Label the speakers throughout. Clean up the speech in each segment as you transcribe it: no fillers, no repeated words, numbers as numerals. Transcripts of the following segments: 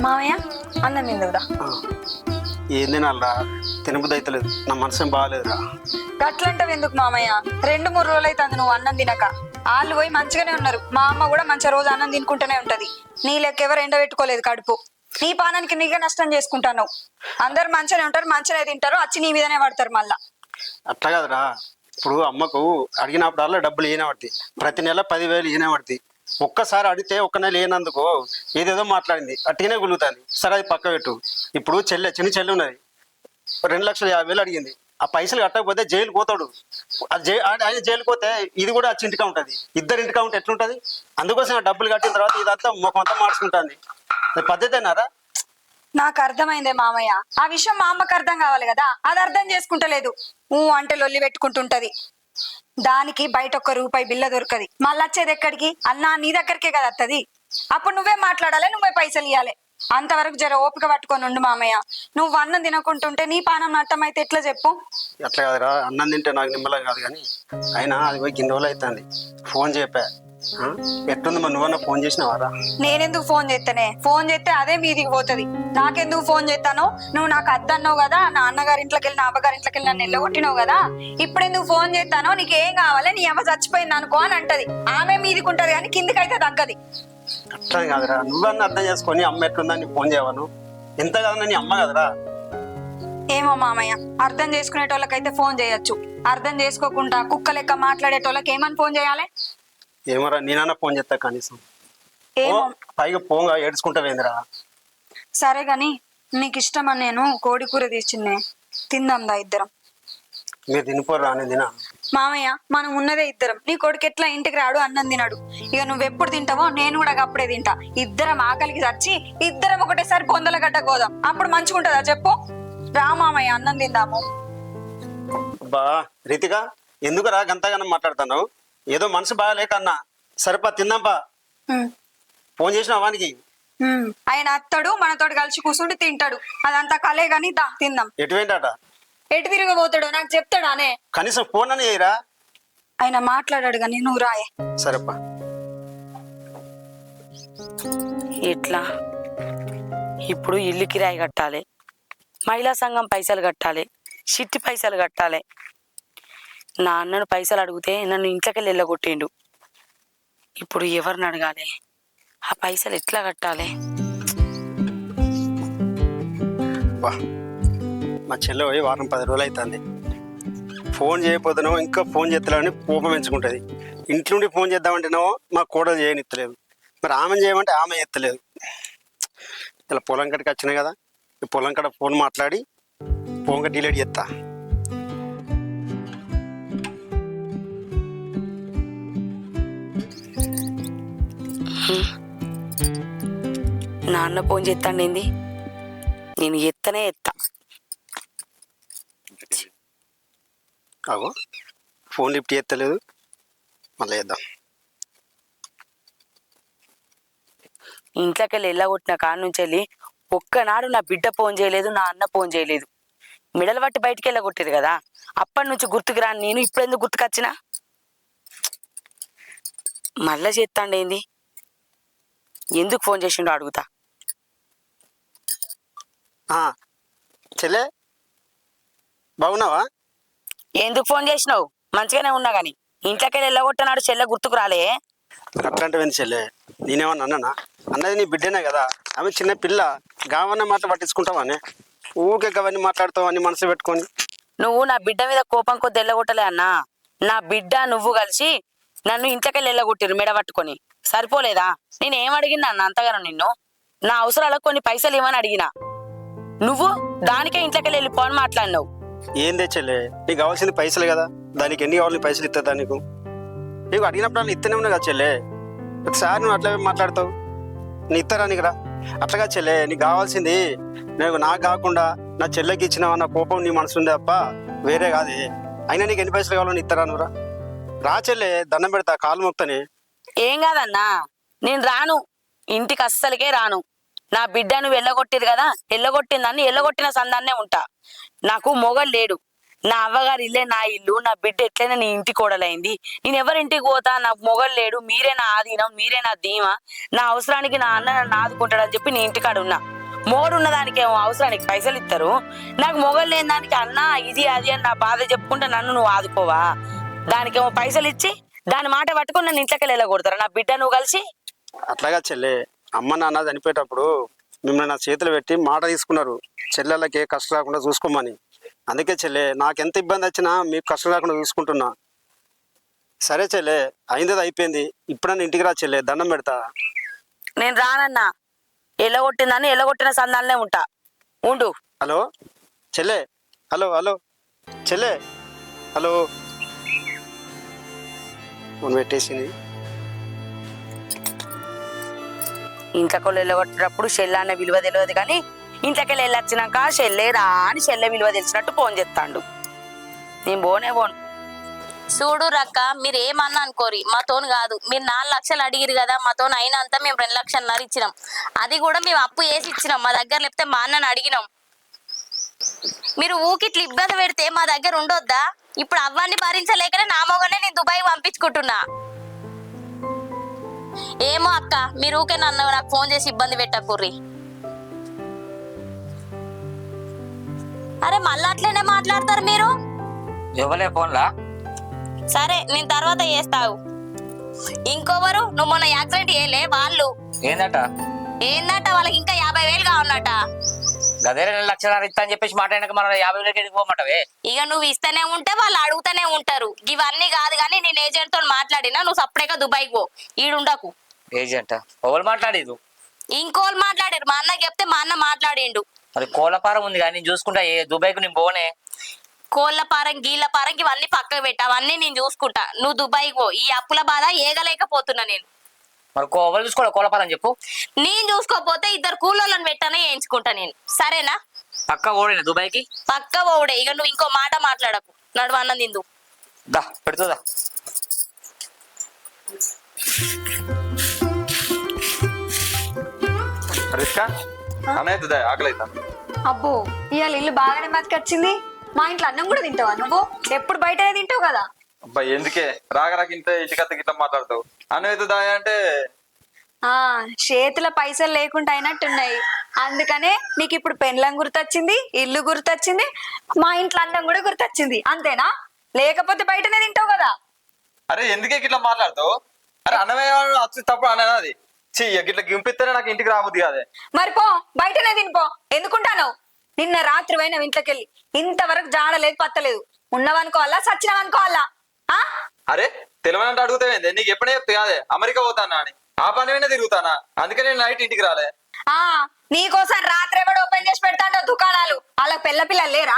Speaker 1: మామయ్య అన్నం ఎందుకురా?
Speaker 2: ఏం తినాలరా? తినబుద్ధి అవుతలేదు, నా మనసు బాగాలేదురా.
Speaker 1: గట్లంటావు ఎందుకు మామయ్య? 2-3 రోజులు అవుతుంది నువ్వు అన్నం తినక. వాళ్ళు పోయి మంచిగానే ఉన్నారు. మా అమ్మ కూడా మంచి రోజు అన్నం తినుకుంటూనే ఉంటది. నీ లెక్క ఎవరు ఎండ పెట్టుకోలేదు కడుపు. నీ పానానికి నీకే నష్టం చేసుకుంటాను. అందరు మంచిగానే ఉంటారు, మంచిగానే తింటారు, వచ్చి నీ మీదనే పడతారు మళ్ళా.
Speaker 2: అట్లా కాదురా, ఇప్పుడు అమ్మకు అడిగినప్పుడల్లా డబ్బులు ఈయన పడుతుంది. ప్రతి నెల 10,000 ఈయన పడుతుంది. ఒక్కసారి అడిగితే ఒక్క నెల ఏనందుకు ఏదేదో మాట్లాడింది, అట్టినే గులుగుతుంది. సరే అది పక్క పెట్టు. ఇప్పుడు చిన్న చెల్లి ఉన్నది, 2,50,000 అడిగింది. ఆ పైసలు కట్టకపోతే జైలు పోతాడు. ఆయన జైలుకి పోతే ఇది కూడా ఇంటికా ఉంటుంది. ఇద్దరు ఇంటికా ఉంటే ఎట్లుంటుంది? అందుకోసం ఆ డబ్బులు కట్టిన తర్వాత ఇదంతా మొత్తం మార్చుకుంటుంది. పద్ధతేనారా?
Speaker 1: నాకు అర్థమైందే మామయ్య. ఆ విషయం మా అమ్మకు అర్థం కావాలి కదా, అది అర్థం చేసుకుంటలేదు. అంటే లొల్లి పెట్టుకుంటుంటది. దానికి బయట ₹1 బిల్ల దొరకది. మళ్ళీ వచ్చేది ఎక్కడికి? అన్నా నీ దగ్గరికే కదా వస్తుంది. అప్పుడు నువ్వే మాట్లాడాలి, నువ్వే పైసలు ఇవ్వాలి. అంతవరకు జర ఓపిక పట్టుకొని ఉండు మామయ్య. నువ్వు అన్నం తినకుంటుంటే నీ పానం నట్టం అయితే ఎట్లా చెప్పు?
Speaker 2: ఎట్లా కాదురా, అన్నం తింటే నాకు నిమ్మలం కాదు. కానీ అయినా అది పోయి గిన్నె రోజులు అవుతుంది. ఫోన్ చెప్పా, ఎట్టుంది మరి? నువ్వన్నా ఫోన్ చేసినావారా?
Speaker 1: నేనెందుకు ఫోన్ చేస్తానే? ఫోన్ చేస్తే అదే మీదికి పోతుంది. నాకెందుకు ఫోన్ చేస్తాను? నువ్వు నాకు అద్దన్నావు కదా, నా అన్నగారి ఇంట్లోకి వెళ్ళి నా అబ్బగారి ఇంట్లోకి వెళ్ళి నన్ను ఎల్లగొట్టినావు కదా. ఇప్పుడు ఎందుకు ఫోన్ చేస్తానో? నీకు ఏం కావాలి? నీ అమ్మ చచ్చిపోయింది అనుకో అని అంటది. ఆమె మీదికి ఉంటది కానీ కిందికైతే తగ్గది.
Speaker 2: అట్లా కాదురా, నువ్వన్నా అర్థం చేసుకొని అమ్మ ఎట్లుందని ఫోన్ చేయవను. ఎంత కాదన్నా నీ అమ్మ కదరా.
Speaker 1: ఏమో మామయ్య, అర్థం చేసుకునేటోళ్ళకైతే ఫోన్ చేయొచ్చు. అర్థం చేసుకోకుండా కుక్క లెక్క మాట్లాడేటోళ్ళకి ఏమని ఫోన్ చేయాలి?
Speaker 2: ఏమోరా, నేనన్నా ఫోన్ చేస్తా కనీసం. పైగా పోంగా ఏడ్చుకుంటావేందిరా?
Speaker 1: సరే గాని నీకు ఇష్టమని నేను కోడి కూర తీసిందే, తిందాందా ఇద్దరం?
Speaker 2: మీరు తినిపోరా, నేను తినా.
Speaker 1: మామయ్య, మనం ఉన్నదే ఇద్దరం. నీ కొడుకు ఎట్లా ఇంటికి రాడు, అన్నం తినడు. ఇక నువ్వెప్పుడు తింటావో నేను కూడా అప్పుడే తింటా. ఇద్దరం ఆకలికి చచ్చి ఇద్దరం ఒకటేసారి పొందలగడ్డ కోదాం. అప్పుడు మంచిగుంటదా చెప్పు? రా మామయ్య, అన్నం తిందాము.
Speaker 2: బా రీతిగా, ఎందుకురా గంతగానం మాట్లాడుతున్నావు? ఏదో మనసు బాగాలేక అన్నా. సరేపా తిందాంపా. ఫోన్ చేసినా వానికి?
Speaker 1: ఆయన అత్తడు, మనతోటి కలిసి కూర్చుండి తింటాడు. అదంతా కలే గాని దా తిందాం.
Speaker 2: ఎటువేంటట?
Speaker 1: ఎటు తిరగబోతాడు నాకు చెప్తాడా అనే?
Speaker 2: కనీసం ఫోన్ అని చేయరా?
Speaker 1: ఆయన మాట్లాడాడు గాని నువ్వు రాయే.
Speaker 2: సరేపా.
Speaker 3: ఎట్లా ఇప్పుడు ఇల్లు కిరాయి కట్టాలి, మహిళా సంఘం పైసలు కట్టాలి, చిట్టి పైసలు కట్టాలి. నా అన్నను పైసలు అడిగితే నన్ను ఇంట్లోకి వెళ్ళగొట్టిండు. ఇప్పుడు ఎవరిని అడగాలి? ఆ పైసలు ఎట్లా కట్టాలి?
Speaker 2: మా చెల్లె పోయి వారం 10 రోజులు అవుతుంది. ఫోన్ చేయకపోతున్నావు, ఇంకా ఫోన్ చేస్తాలని కోపం పెంచుకుంటుంది. ఇంట్లోండి ఫోన్ చేద్దామంటేనేమో మా కోడలు చేయనిత్తలేదు. మరి ఆమెను చేయమంటే ఆమె ఎత్తలేదు. ఇలా పొలం కడికి వచ్చినాయి కదా, ఈ పొలం కడ ఫోన్ మాట్లాడి ఫోన్గా డిలీట్ చేస్తా.
Speaker 3: నాన్న ఫోన్ చేస్తాండి ఏంది? నేను ఎత్తనే ఎత్తా.
Speaker 2: అగో ఫోన్ లిఫ్ట్ చేస్తలేదు, మళ్ళీ చేద్దాం.
Speaker 3: ఇంట్లోకి వెళ్ళి వెళ్ళగొట్టిన కాడ నుంచి వెళ్ళి ఒక్కనాడు నా బిడ్డ ఫోన్ చేయలేదు, నా అన్న ఫోన్ చేయలేదు. మిడలు పట్టి బయటికి వెళ్ళగొట్టేది కదా, అప్పటి నుంచి గుర్తుకు రాను నేను. ఇప్పుడు ఎందుకు గుర్తుకొచ్చినా? మళ్ళా చేస్తాండి ఏంది? ఎందుకు ఫోన్ చేసిండో అడుగుతా.
Speaker 2: చెల్లె బాగున్నావా?
Speaker 3: ఎందుకు ఫోన్ చేసినావు? మంచిగానే ఉన్నా గాని ఇంట్లోకి వెళ్ళి వెళ్ళగొట్టనాడు చెల్లె గుర్తుకు రాలే?
Speaker 2: అట్లాంటివి చెల్లె, నేనేమన్నా అన్నానా? అన్నది నీ బిడ్డనే కదా, ఆమె చిన్న పిల్ల. గావన్న మాట పట్టించుకుంటావానే? ఊకే గవన్నీ మాట్లాడుతావు అని మనసు పెట్టుకొని.
Speaker 3: నువ్వు నా బిడ్డ మీద కోపం కొద్ది వెళ్ళగొట్టలే అన్నా. నా బిడ్డ నువ్వు కలిసి నన్ను ఇంట్లోకి వెళ్ళి వెళ్ళగొట్టిరు మెడ పట్టుకొని. సరిపోలేదా? నేను ఏం అడిగినా అన్న అంతగానో నిన్ను? నా అవసరాలకు కొన్ని పైసలు ఇవ్వని అడిగినా, నువ్వు దానికే ఇంట్లోకి వెళ్ళి వెళ్ళిపోని మాట్లాడినావు.
Speaker 2: ఏందే చెల్లె, నీకు కావాల్సింది పైసలు కదా, దానికి ఎన్ని కావాలి పైసలు ఇస్తా నీకు? నీకు అడిగినప్పుడు వాళ్ళు ఇస్తూనే ఉన్నా కదా చెల్లె. ప్రతిసారి నువ్వు అట్లా మాట్లాడతావు, నీ ఇస్తారా నీకు రా? అట్లాగా చెల్లె, నీకు కావాల్సింది నేను నాకు కాకుండా నా చెల్లెకి ఇచ్చినావన్న కోపం నీ మనసు ఉంది తప్ప వేరే కాదే. అయినా నీకు ఎన్ని పైసలు కావాలని ఇస్తారా నువ్వు? రా చెల్లె, దండం పెడతా, కాలు మొక్తని.
Speaker 3: ఏం కాదన్నా, నేను రాను, ఇంటికి అస్సలకే రాను. నా బిడ్డ నువ్వు ఎల్లగొట్టిరు కదా, ఎల్లగొట్టిందని ఎల్లగొట్టిన సందాన్నే ఉంటా. నాకు మొగలు లేడు. నా అవ్వగారి ఇల్లే నా ఇల్లు. నా బిడ్డ ఎట్లయినా నీ ఇంటి కోడలైంది. నేను ఎవరింటికి పోతా? నాకు మొగలు లేడు. మీరే నా ఆధీనం, మీరే నా ధీమా. నా అవసరానికి నా అన్న నన్ను ఆదుకుంటాడని చెప్పి నీ ఇంటికాడ ఉన్నా. మొగడు ఉన్న దానికేమో అవసరానికి పైసలు ఇస్తారు. నాకు మొగలు లేని దానికి అన్న ఇది అది అని నా బాధ చెప్పుకుంటే నన్ను నువ్వు ఆదుకోవా? దానికేమో పైసలు ఇచ్చి దాని మాట పట్టుకుని నన్ను ఇంట్లోకి వెళ్ళగొడతారా నా బిడ్డ నువ్వు కలిసి?
Speaker 2: అట్లాగా చెల్లె, అమ్మ నాన్న చనిపోయేటప్పుడు మిమ్మల్ని నా చేతులు పెట్టి మాట తీసుకున్నారు, చెల్లెళ్ళకి ఏ కష్టం రాకుండా చూసుకోమని. అందుకే చెల్లె, నాకెంత ఇబ్బంది వచ్చినా మీకు కష్టం రాకుండా చూసుకుంటున్నా. సరే చెల్లె, అయింది అయిపోయింది. ఇప్పుడన్నా ఇంటికి రా చెల్లె, దండం పెడతా.
Speaker 3: నేను రానన్నా. ఎల్లగొట్టిందని ఎల్లగొట్టిన సందాలనే ఉంటా. ఉండు.
Speaker 2: హలో చెల్లె, హలో హలో చెల్లె, హలో. ఫోన్ పెట్టేసింది.
Speaker 3: ఇంట్లోకి వెళ్ళగొట్టినప్పుడు షెల్ల అన్న విలువ తెలియదు కానీ ఇంట్లోకి వెళ్ళొచ్చినాక షెల్లే రా అని షెల్లె విలువ తెలిసినట్టు ఫోన్ చేస్తాడు. నేను పోనే పోను.
Speaker 4: చూడు రక్క, మీరు ఏమన్నా అనుకోరి, మాతోని కాదు. మీరు 4 లక్షలు అడిగిరు కదా, మాతోని అయినంత మేము 2 లక్షలున్నర ఇచ్చినాం. అది కూడా మేము అప్పు వేసి ఇచ్చినాం. మా దగ్గర లేకపోతే మా అన్నని అడిగినాం. మీరు ఊకిట్లు ఇబ్బంది పెడితే మా దగ్గర ఉండొద్దా? ఇప్పుడు అవ్వాన్ని భరించలేకనే నా మొగనే నేను దుబాయ్ పంపించుకుంటున్నా. ఏమో అక్క, మీరు ఊకే నన్ను నాకు ఫోన్ చేసి ఇబ్బంది పెట్టకుర్రి. అరే మళ్ళీ అట్లనే మాట్లాడతారు మీరు.
Speaker 5: ఎవలే ఫోన్లా?
Speaker 4: సరే నేను తర్వాత చేస్తావు. ఇంకోవరు నువ్వు మొన్న యాక్సిడెంట్ చేయలే వాళ్ళు.
Speaker 5: ఏందట?
Speaker 4: ఏందట? వాళ్ళకి ఇంకా 50,000 కావన్నట.
Speaker 5: గదే 2 లక్షలు ఇస్తా అని చెప్పేసి మాట్లాడినాక మన 50,000 ఎడిపోమంటవే.
Speaker 4: ఇక నువ్వు ఇస్తూనే ఉంటే వాళ్ళు అడుగుతూనే ఉంటారు. ఇవన్నీ కాదు కానీ నేను ఏజెంట్ తో మాట్లాడినా, నువ్వు సపరేట్గా దుబాయ్కి పో, ఈడుండకు.
Speaker 5: ఏజెంట్ ఎవరు మాట్లాడేది?
Speaker 4: ఇంకోళ్ళు మాట్లాడారు. మా అన్నకి చెప్తే మా అన్న మాట్లాడిండు.
Speaker 5: మరి కోళ్ళపారం ఉంది కానీ నేను చూసుకుంటా. ఏ దుబాయ్కు నేను పోనే.
Speaker 4: కోళ్ళ పారం గీళ్ళ పారం ఇవన్నీ పక్కకు పెట్టు, అవన్నీ నేను చూసుకుంటా. నువ్వు దుబాయ్కి పో. ఈ అప్పుల బాధ ఏగలేకపోతున్నా నేను.
Speaker 5: మరి ఎవరు చూసుకోవాలి కోళ్ళపారం చెప్పు.
Speaker 4: నేను చూసుకోకపోతే 2 కూలోళ్ళని పెట్టానే వేయించుకుంటా నేను. సరేనా?
Speaker 5: పక్క ఓడిన దుబాయ్కి
Speaker 4: పక్క పోవుడే. ఇక నువ్వు ఇంకో మాట మాట్లాడకు. నడువు అన్నం తిందు.
Speaker 5: దా పెడుతుందా?
Speaker 6: ఆకలి అవుతా.
Speaker 1: అబ్బో, ఇవాళ ఇల్లు బాగానే బతికొచ్చింది. మా ఇంట్లో అన్నం కూడా తింటావా నువ్వు? ఎప్పుడు బయటనే తింటావు కదా.
Speaker 6: అబ్బాయి ఎందుకే రాక ఇంత ఇటుకత్త గిట్ల మాట్లాడతావు? అన్నైతే అంటే
Speaker 1: ఆ చేతుల పైసలు లేకుండా అయినట్టున్నాయి. అందుకనే నీకు ఇప్పుడు పెండ్లం గుర్తొచ్చింది, ఇల్లు గుర్తొచ్చింది, మా ఇంట్లో అన్నం కూడా గుర్తొచ్చింది. అంతేనా? లేకపోతే బయటనే తింటావు కదా.
Speaker 6: అరే ఎందుకే గిట్లా మాట్లాడతావు? అరే అన్నమే వచ్చి తప్పుడు అన్నది గిట్ల గింపిస్తేనే నాకు ఇంటికి రాబుద్ది కాదే.
Speaker 1: మరి పో, బయటనే తినిపో. ఎందుకుంటాను? నిన్న రాత్రి పోయిన ఇంట్లోకెళ్ళి ఇంతవరకు జాడలేదు, పత్తలేదు. ఉన్నవనుకోవాలా, సచ్చినవనుకోవాలా? ఆ
Speaker 6: అరే తెలియనంటే అడుగుతావేంది? నీకు ఎప్పుడే చెప్తే కాదే అమెరికా పోతానా అని. ఆ పని మీద తిరుగుతానా, అందుకే నేను నైట్ ఇంటికి రాలే.
Speaker 1: ఆ నీకోసం రాత్రి ఎవడు ఓపెన్ చేసి పెడతాడో దుకాణాలు? అలా పిల్ల పిల్లలు లేరా?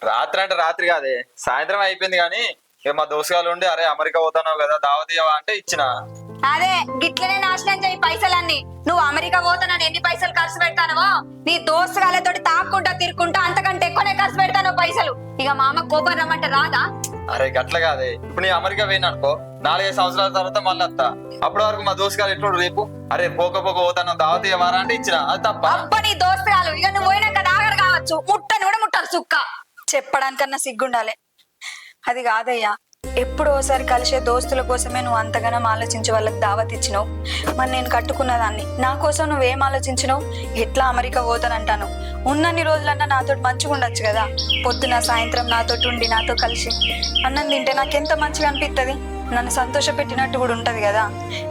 Speaker 6: రాత్రి అంటే రాత్రి కాదే, సాయంత్రం అయిపోయింది. కానీ ఇక మా దోస్తుగాలు ఉండి అరే అమెరికా పోతున్నావు కదా దావత్ ఇవ్వవా అంటే ఇచ్చిన.
Speaker 1: అదే గిట్లనే నాశనం చేయి పైసలన్నీ. నువ్వు అమెరికా పోతానని ఎన్ని పైసలు ఖర్చు పెడతానవో నీ దోస్తుగాలతోటి తాక్కుంటా తిరుక్కుంటా అంతకంటే ఎక్కువనే ఖర్చు పెడతాను పైసలు. ఇక మా అమ్మ కోపం రమ్మంటే రాదా?
Speaker 6: అరే గట్ల కాదే, ఇప్పుడు నీ అమెరికా పోయినా అనుకో, 4-5 సంవత్సరాల తర్వాత మళ్ళీ వస్తా. అప్పటి వరకు మా దోస్తుగాలు ఎట్లు రేపు అరే పోక పోతాను దావత్ ఇవ్వరా అంటే ఇచ్చిన. అది తప్ప?
Speaker 1: అబ్బ నీ దోస్తుగాలు ఇక నువ్వు పోయినాక దాగరు కావచ్చు, ముట్టని కూడా ముట్టాలి సుక్క. చెప్పడానికన్నా సిగ్గుండాలి. అది కాదయ్యా, ఎప్పుడో ఒకసారి కలిసే దోస్తుల కోసమే నువ్వు అంతగానం ఆలోచించి వాళ్ళకి దావత్ ఇచ్చినావు. మరి నేను కట్టుకున్నదాన్ని నా కోసం నువ్వేం ఆలోచించినావు? ఎట్లా అమెరికా పోతానంటాను? ఉన్నన్ని రోజులన్నా నాతో మంచిగా ఉండొచ్చు కదా. పొద్దున సాయంత్రం నాతో ఉండి నాతో కలిసి అన్నం తింటే నాకెంత మంచిగా అనిపిస్తుంది. నన్ను సంతోష పెట్టినట్టు కూడా ఉంటది కదా.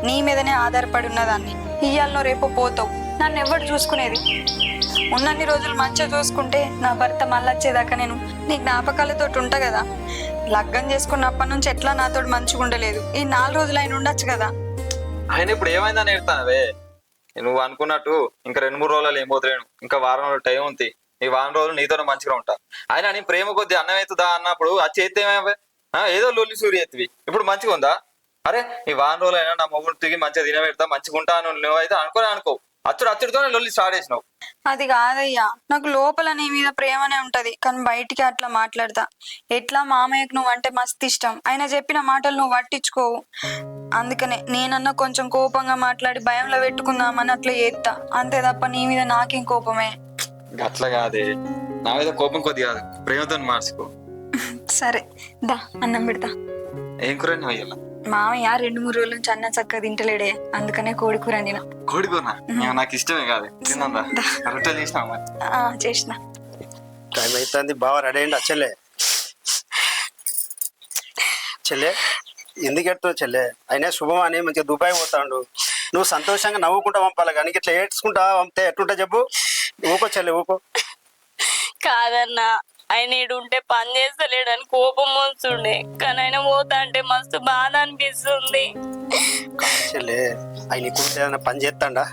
Speaker 1: నీ మీదనే ఆధారపడి ఉన్నదాన్ని. ఇయ్యాలనో రేపు పోతావు, నన్ను ఎవరు చూసుకునేది? ఉన్నన్ని రోజులు మంచిగా చూసుకుంటే నా భర్త మళ్ళొచ్చేదాకా నేను నీ జ్ఞాపకాలతో ఉంటా కదా. లగ్గం చేసుకున్నప్పటి నుంచి ఎట్లా నాతో మంచిగా ఉండలేదు. ఈ 4 రోజులు ఆయన ఉండొచ్చు కదా.
Speaker 6: ఆయన ఇప్పుడు ఏమైందని ఎడతానవే? నువ్వు అనుకున్నట్టు ఇంకా 2-3 రోజులు ఏం పోతలేను. ఇంకా వారం రోజులు టైం ఉంది. ఈ వారం రోజులు నీతో మంచిగా ఉంటా. ఆయన నీ ప్రేమ కొద్ది అన్నం ఎత్తుదా అన్నప్పుడు ఆ చేతి ఏమేవే ఏదో లొల్లి సూరి ఎత్తువి. ఇప్పుడు మంచిగా ఉందా? అరే ఈ వారం రోజులు అయినా నా మొగుడు తిరిగి మంచిగా తినబెడతా, మంచిగా ఉంటాను నువ్వైతే అనుకో. అచ్చుడితోనే లొల్లి స్టార్ట్ చేసినావు.
Speaker 1: అది కాదయ్యా, నాకు లోపల నీ మీద ప్రేమనే ఉంటది, కానీ బయటికి అట్లా మాట్లాడతా. ఎట్లా మామయ్యకు నువ్వు అంటే మస్తు ఇష్టం. ఆయన చెప్పిన మాటలు నువ్వు పట్టించుకోవు. అందుకనే నేనన్నా కొంచెం కోపంగా మాట్లాడి భయంలో పెట్టుకుందామని అట్లా చేస్తా, అంతే తప్ప నీ మీద నాకేం కోపమే.
Speaker 6: అట్లా కాదే, నా మీద కోపం కొద్ది కాదు, ప్రేమతో మార్చుకో.
Speaker 1: సరే దా అన్నం పెడతా.
Speaker 6: ఏం కూర అయ్యాల?
Speaker 1: మామయ్య 2-3 రోజుల నుంచి అన్నం చక్కగా తింటలేడే, అందుకనే కోడి కూర వండినా.
Speaker 6: కోడి కూర నాకు ఇష్టమే కాదు, తిందా రొట్టెలు చేసినా మరి.
Speaker 1: చేసిన.
Speaker 2: టైం అవుతుంది, బాగా రెడీ అయ్యండి. చెల్లె చెల్లె ఎందుకు ఎడుతావు చెల్లె? అయినా శుభం అని మంచిగా దుబాయ్ పోతాడు, నువ్వు సంతోషంగా నవ్వుకుంటా పంపాలి, కానీ ఇట్లా ఏడ్చుకుంటా పంపితే ఎట్లుంటా చెప్పు? ఊకో చెల్లె ఊకో.
Speaker 4: కాదన్నా, ఆయన ఉంటే పని చేస్తలేడని కోపం వస్తుండే, కానీ ఆయన పోతా అంటే మస్తు బాధ అనిపిస్తుంది.
Speaker 2: చెల్లె ఆయన ఇప్పుడు ఏదైనా పని చేస్తాడా?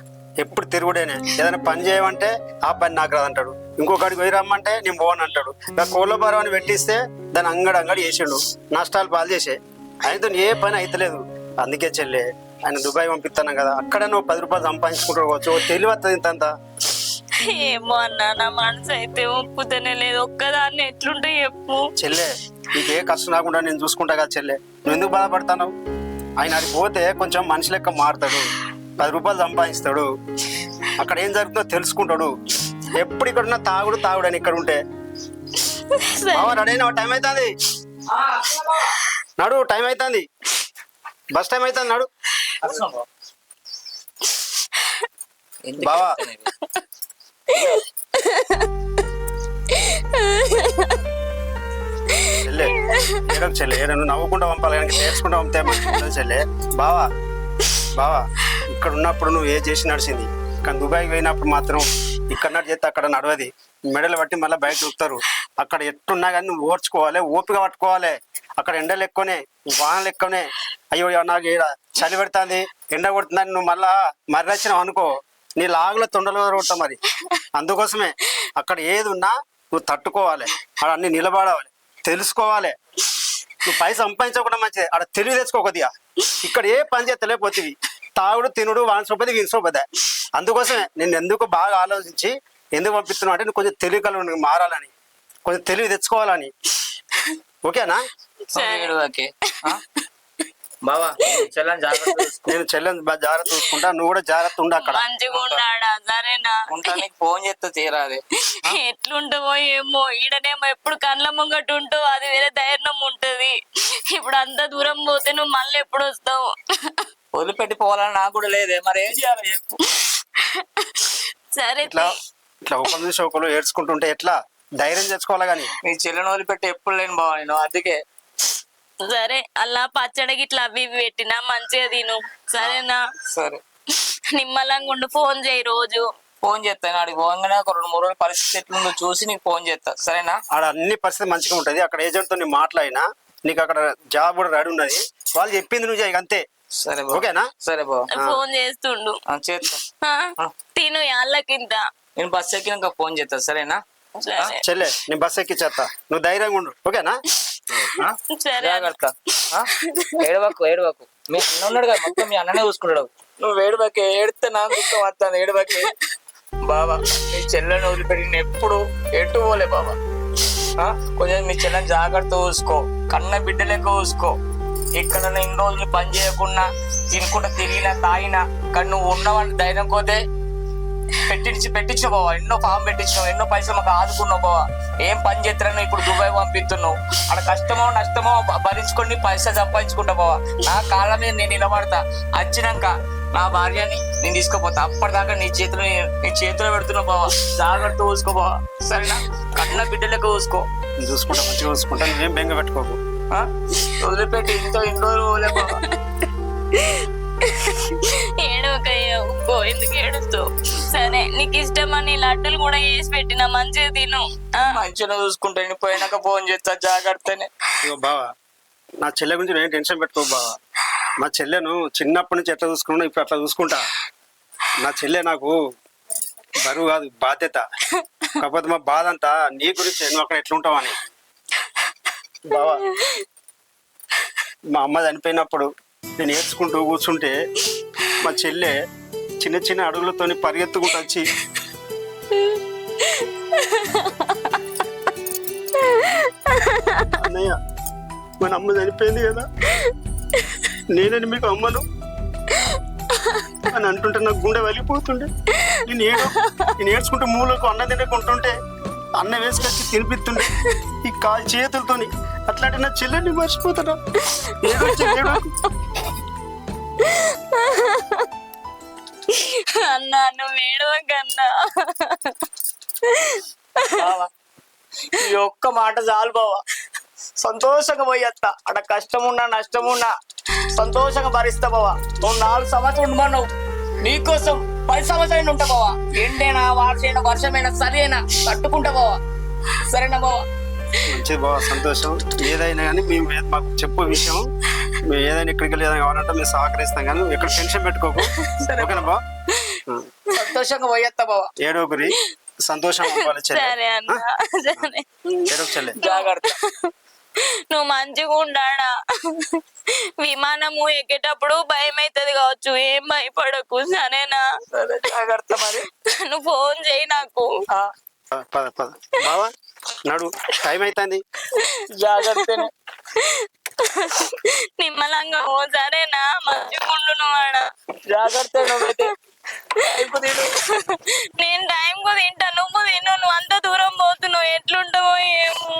Speaker 2: ఎప్పుడు తిరుగుడేనే. ఏదైనా పని చేయమంటే ఆ పని నాకు రాదంటాడు, ఇంకొకడికి పోయి రమ్మంటే నేను పోను అంటాడు. ఇంకా కోళ్ళ భారం అని పెట్టిస్తే దాన్ని అంగడి చేసిండు, నష్టాలు పాలు చేసే. ఆయనతో ఏ పని అయితలేదు. అందుకే చెల్లె ఆయన దుబాయ్ పంపిస్తున్నాం కదా, అక్కడ నువ్వు 10 రూపాయలు సంపాదించుకుంటూ తెలివి వస్తుంది ఇంతంతా.
Speaker 4: ఏమో అన్నా, నా మనసు అయితే ఒప్పుతనే లేదు. ఒక్కదాన్ని ఎట్లుంటే చెప్పు.
Speaker 2: చెల్లె నీకే కష్టం రాకుండా నేను చూసుకుంటా కదా చెల్లె, నువ్వు ఎందుకు బాధపడతావు? ఆయన అది పోతే కొంచెం మనిషి లెక్క మారుతాడు, 10 రూపాయలు సంపాదిస్తాడు, అక్కడ ఏం జరుగుతుందో తెలుసుకుంటాడు. ఎప్పుడు ఇక్కడ ఉన్న తాగుడు అని ఇక్కడ ఉంటే. రెడీ టైం అవుతుంది, నడు టైం అవుతుంది, బస్ టైం అవుతుంది, నడు బావా. చెల్లె ఏడకు చెల్లె, నువ్వు నవ్వుకుంటా పంపాలి కానీ నేర్చుకుంటా పంపితే మంచిగా చెల్లె. బావా ఇక్కడ ఉన్నప్పుడు నువ్వు ఏ చేసి నడిచింది, కానీ దుబాయ్కి పోయినప్పుడు మాత్రం ఇక్కడ చేస్తే అక్కడ నడవది. మెడలు బట్టి మళ్ళీ బయట చూస్తారు. అక్కడ ఎట్టున్నా కానీ నువ్వు ఓర్చుకోవాలి, ఓపిక పట్టుకోవాలి. అక్కడ ఎండలు ఎక్కువనే, వానలు ఎక్కువనే. అయ్యో నాకు చలి పెడుతుంది, ఎండ కొడుతుందని నువ్వు మళ్ళా మర్రచ్చినావు అనుకో, నీ లాగులో తొండలు కొడతావు. మరి అందుకోసమే అక్కడ ఏది ఉన్నా నువ్వు తట్టుకోవాలి, అక్కడ అన్ని నిలబడాలి, తెలుసుకోవాలి. నువ్వు పైసా సంపాదించకుండా మంచిది, అక్కడ తెలివి తెచ్చుకో కొద్దిగా. ఇక్కడ ఏ పని చేస్తలేకపోతుంది, తాగుడు తినుడు వాన్సోపది వీన్సోపదే. అందుకోసమే నేను ఎందుకు బాగా ఆలోచించి ఎందుకు పంపిస్తున్నావు అంటే నువ్వు కొంచెం తెలివి కలు మారాలని, కొంచెం తెలివి తెచ్చుకోవాలని. ఓకేనా?
Speaker 5: బావా చెల్లని జాగ్రత్త చూసుకో.
Speaker 2: నేను చెల్లెని జాగ్రత్త చూసుకుంటా, నువ్వు కూడా జాగ్రత్త ఉండ అక్కడ.
Speaker 4: మంచిగా ఉన్నాడా? సరేనా?
Speaker 5: నీకు ఫోన్ చేస్తే తీరాది.
Speaker 4: ఎట్లుంటావో ఏమో, ఈడనేమో ఎప్పుడు కళ్ళ ముంగట్టు ఉంటావు, అది వేరే ధైర్యం ఉంటది. ఇప్పుడు అంత దూరం పోతే నువ్వు మళ్ళీ ఎప్పుడు వస్తావు?
Speaker 5: వదిలిపెట్టి పోవాలని నాకు కూడా లేదే, మరి ఏం చేయాలి చెప్పు.
Speaker 4: సరే
Speaker 2: ఇట్లా ఒకరి నుంచి ఒకరు ఏడ్చుకుంటుంటే ఎట్లా? ధైర్యం తెచ్చుకోవాలి. కానీ
Speaker 5: నీ చెల్లెని వదిలిపెట్టి ఎప్పుడు లేని బావ నేను, అందుకే.
Speaker 4: సరే, అలా పచ్చడి గిట్లా అవి ఇవి పెట్టినా మంచిగా తిను, సరేనా?
Speaker 5: సరే,
Speaker 4: నిమ్మలంగా ఉండు, ఫోన్ చేయి రోజు.
Speaker 5: ఫోన్ చేస్తాను, ఆడికి పోగానే ఒక 2-3 రోజుల పరిస్థితి ఎట్లుందో చూసి నీకు ఫోన్ చేస్తా, సరేనా?
Speaker 2: ఆడ అన్ని పరిస్థితి మంచిగా ఉంటది. అక్కడ ఏజెంట్ తో నేను మాట్లాడినా, నీకు అక్కడ జాబ్ కూడా రెడీ ఉన్నది. వాళ్ళు చెప్పింది నువ్వు చేయి అంతే.
Speaker 5: సరే
Speaker 2: ఓకేనా?
Speaker 5: సరే బావ,
Speaker 4: ఫోన్ చేస్తుండు.
Speaker 5: చేస్తా.
Speaker 4: తిను వాళ్ళకింత.
Speaker 5: నేను బస్ ఎక్కినాక ఫోన్ చేస్తా, సరేనా?
Speaker 4: సరే
Speaker 2: చెల్లె నేను బస్ ఎక్కిచ్చేస్తా, నువ్వు ధైర్యంగా ఉండు. ఓకేనా?
Speaker 4: సరే.
Speaker 5: జాగ్రత్త. ఏడవకు. మీ అన్న ఉన్నాడు కదా, మొత్తం మీ అన్ననే చూసుకుంటాడు. నువ్వు ఏడవకే, ఏడితే నాకు దుఃఖం వస్తాను. ఏడవకే బాబా, మీ చెల్లెని వదిలిపెట్టి నేను ఎప్పుడు ఎటు పోలే బాబా. కొంచెం మీ చెల్లెని జాగ్రత్త చూసుకో, కన్న బిడ్డ లెక్క చూసుకో. ఇక్కడ ఇన్ని రోజులు పని చేయకుండా తినుకుంటా తిరిగినా తాగినా, కానీ నువ్వు ఉన్నవాడిని ధైర్యం కోతే పెట్టించు బావా. ఎన్నో ఫామ్ పెట్టించినావు, ఎన్నో పైసలు మాకు ఆదుకున్నావు బావా. ఏం పని చేస్తున్నావు ఇప్పుడు? దుబాయ్ పంపిస్తున్నావు, అక్కడ కష్టమో నష్టమో భరించుకొని పైసలు సంపాదించుకుంటా బావా. నా కాళ్ళ మీద నేను నిలబడతా. వచ్చినాక నా భార్యని నేను తీసుకుపోతా. అప్పటిదాకా నీ చేతిలో పెడుతున్నావు బావా. జాగ్రత్త చూసుకో బావా, సరేనా? కన్న బిడ్డలెక్క చూసుకో.
Speaker 2: చూసుకుంటా, మంచిగా చూసుకుంటా, నువ్వేం బెంగ పెట్టుకోకు.
Speaker 5: వదిలిపెట్టి ఇన్ని రోజులు పోలే బావా.
Speaker 4: ఏడవకయ్యో, ఎందుకు ఏడుస్తావు? సరే, నీకు ఇష్టమని లడ్డూలు కూడా వేసి పెట్టిన, మంచిగా తిను.
Speaker 5: మంచిగా చూసుకుంటా, నేను పోయినాక ఫోన్ చేస్తా, జాగ్రత్తనే.
Speaker 2: ఇగో బావా, నా చెల్లె గురించి నేను టెన్షన్ పెట్టుకో బావా. మా చెల్లెను చిన్నప్పటి నుంచి ఎట్లా చూసుకున్నా ఇప్పుడు అట్లా చూసుకుంటా. నా చెల్లె నాకు బరువు కాదు, బాధ్యత. కాకపోతే మా బాధ అంతా నీ గురించి, నువ్వు అక్కడ ఎట్లుంటావు అని. బావా, మా అమ్మ చనిపోయినప్పుడు నేను ఏడ్చుకుంటూ కూర్చుంటే మా చెల్లె చిన్న చిన్న అడుగులతోని పరిగెత్తుకుంటూ వచ్చి అన్నయ్య మన అమ్మ చనిపోయింది కదా, నేనని మీకు అమ్మను అని అంటుంటే నాకు గుండె వెళ్ళిపోతుండే. నేను ఏడ్చుకుంటూ మూలకు అన్నం తినకుంటుంటే అన్నం వేసుకొచ్చి తినిపిస్తుండే ఈ కాలు చేతులతోని. అట్లాంటి నా చెల్లెని మర్చిపోతున్నా.
Speaker 4: అన్నా నువ్వు ఏడవకన్నా.
Speaker 5: బావా ఈ ఒక్క మాట చాలు బావా, సంతోషంగా పోయత్తా. అక్కడ కష్టమున్నా నష్టమున్నా సంతోషంగా భరిస్తా బావా. నువ్వు 4 సంవత్సరాలు ఉండమన్నావు, నీకోసం 10 సంవత్సరాలు ఉంటా బావా. ఎండైనా వార్షైనా వర్షమైనా చలి అయినా కట్టుకుంటా బావా. సరేనా బావా?
Speaker 2: మంచిది బావ, సంతోషం. ఏదైనా కానీ మేము మాకు చెప్పు విషయం. మేము ఏదైనా ఎక్కడికి వెళ్ళి ఏదైనా కావాలంటే మేము సహకరిస్తాం, కానీ ఎక్కడ టెన్షన్ పెట్టుకోకు. ఓకేనా బావ?
Speaker 5: సంతోషంగా పోయత్తా బావా.
Speaker 2: ఏడోగురి సంతోషం అవ్వాలి చెల్లె.
Speaker 4: సరే అన్నా సరే.
Speaker 2: ఏడోకు చెల్లె.
Speaker 5: జాగ్రత్త.
Speaker 4: నువ్వు మంచిగా ఉండాడా. విమానము ఎక్కేటప్పుడు భయం అవుతుంది కావచ్చు, ఏం భయపడకు సరేనా?
Speaker 5: సరే జాగ్రత్త మరి.
Speaker 4: నువ్వు ఫోన్ చేయి నాకు.
Speaker 2: పద పద బావా, నడు, టైం అవుతుంది.
Speaker 5: జాగ్రత్తనే.
Speaker 4: నిమ్మలంగా ఓ సరేనా? మంచిగా ఉండు నువ్వు ఆడ.
Speaker 5: జాగ్రత్త. నువ్వైతే టైంకు తిను.
Speaker 4: నేను టైంకు తింటా, నువ్వు తిను. నువ్వు అంత దూరం పోతున్నావు, ఎట్లుంటావో ఏమో.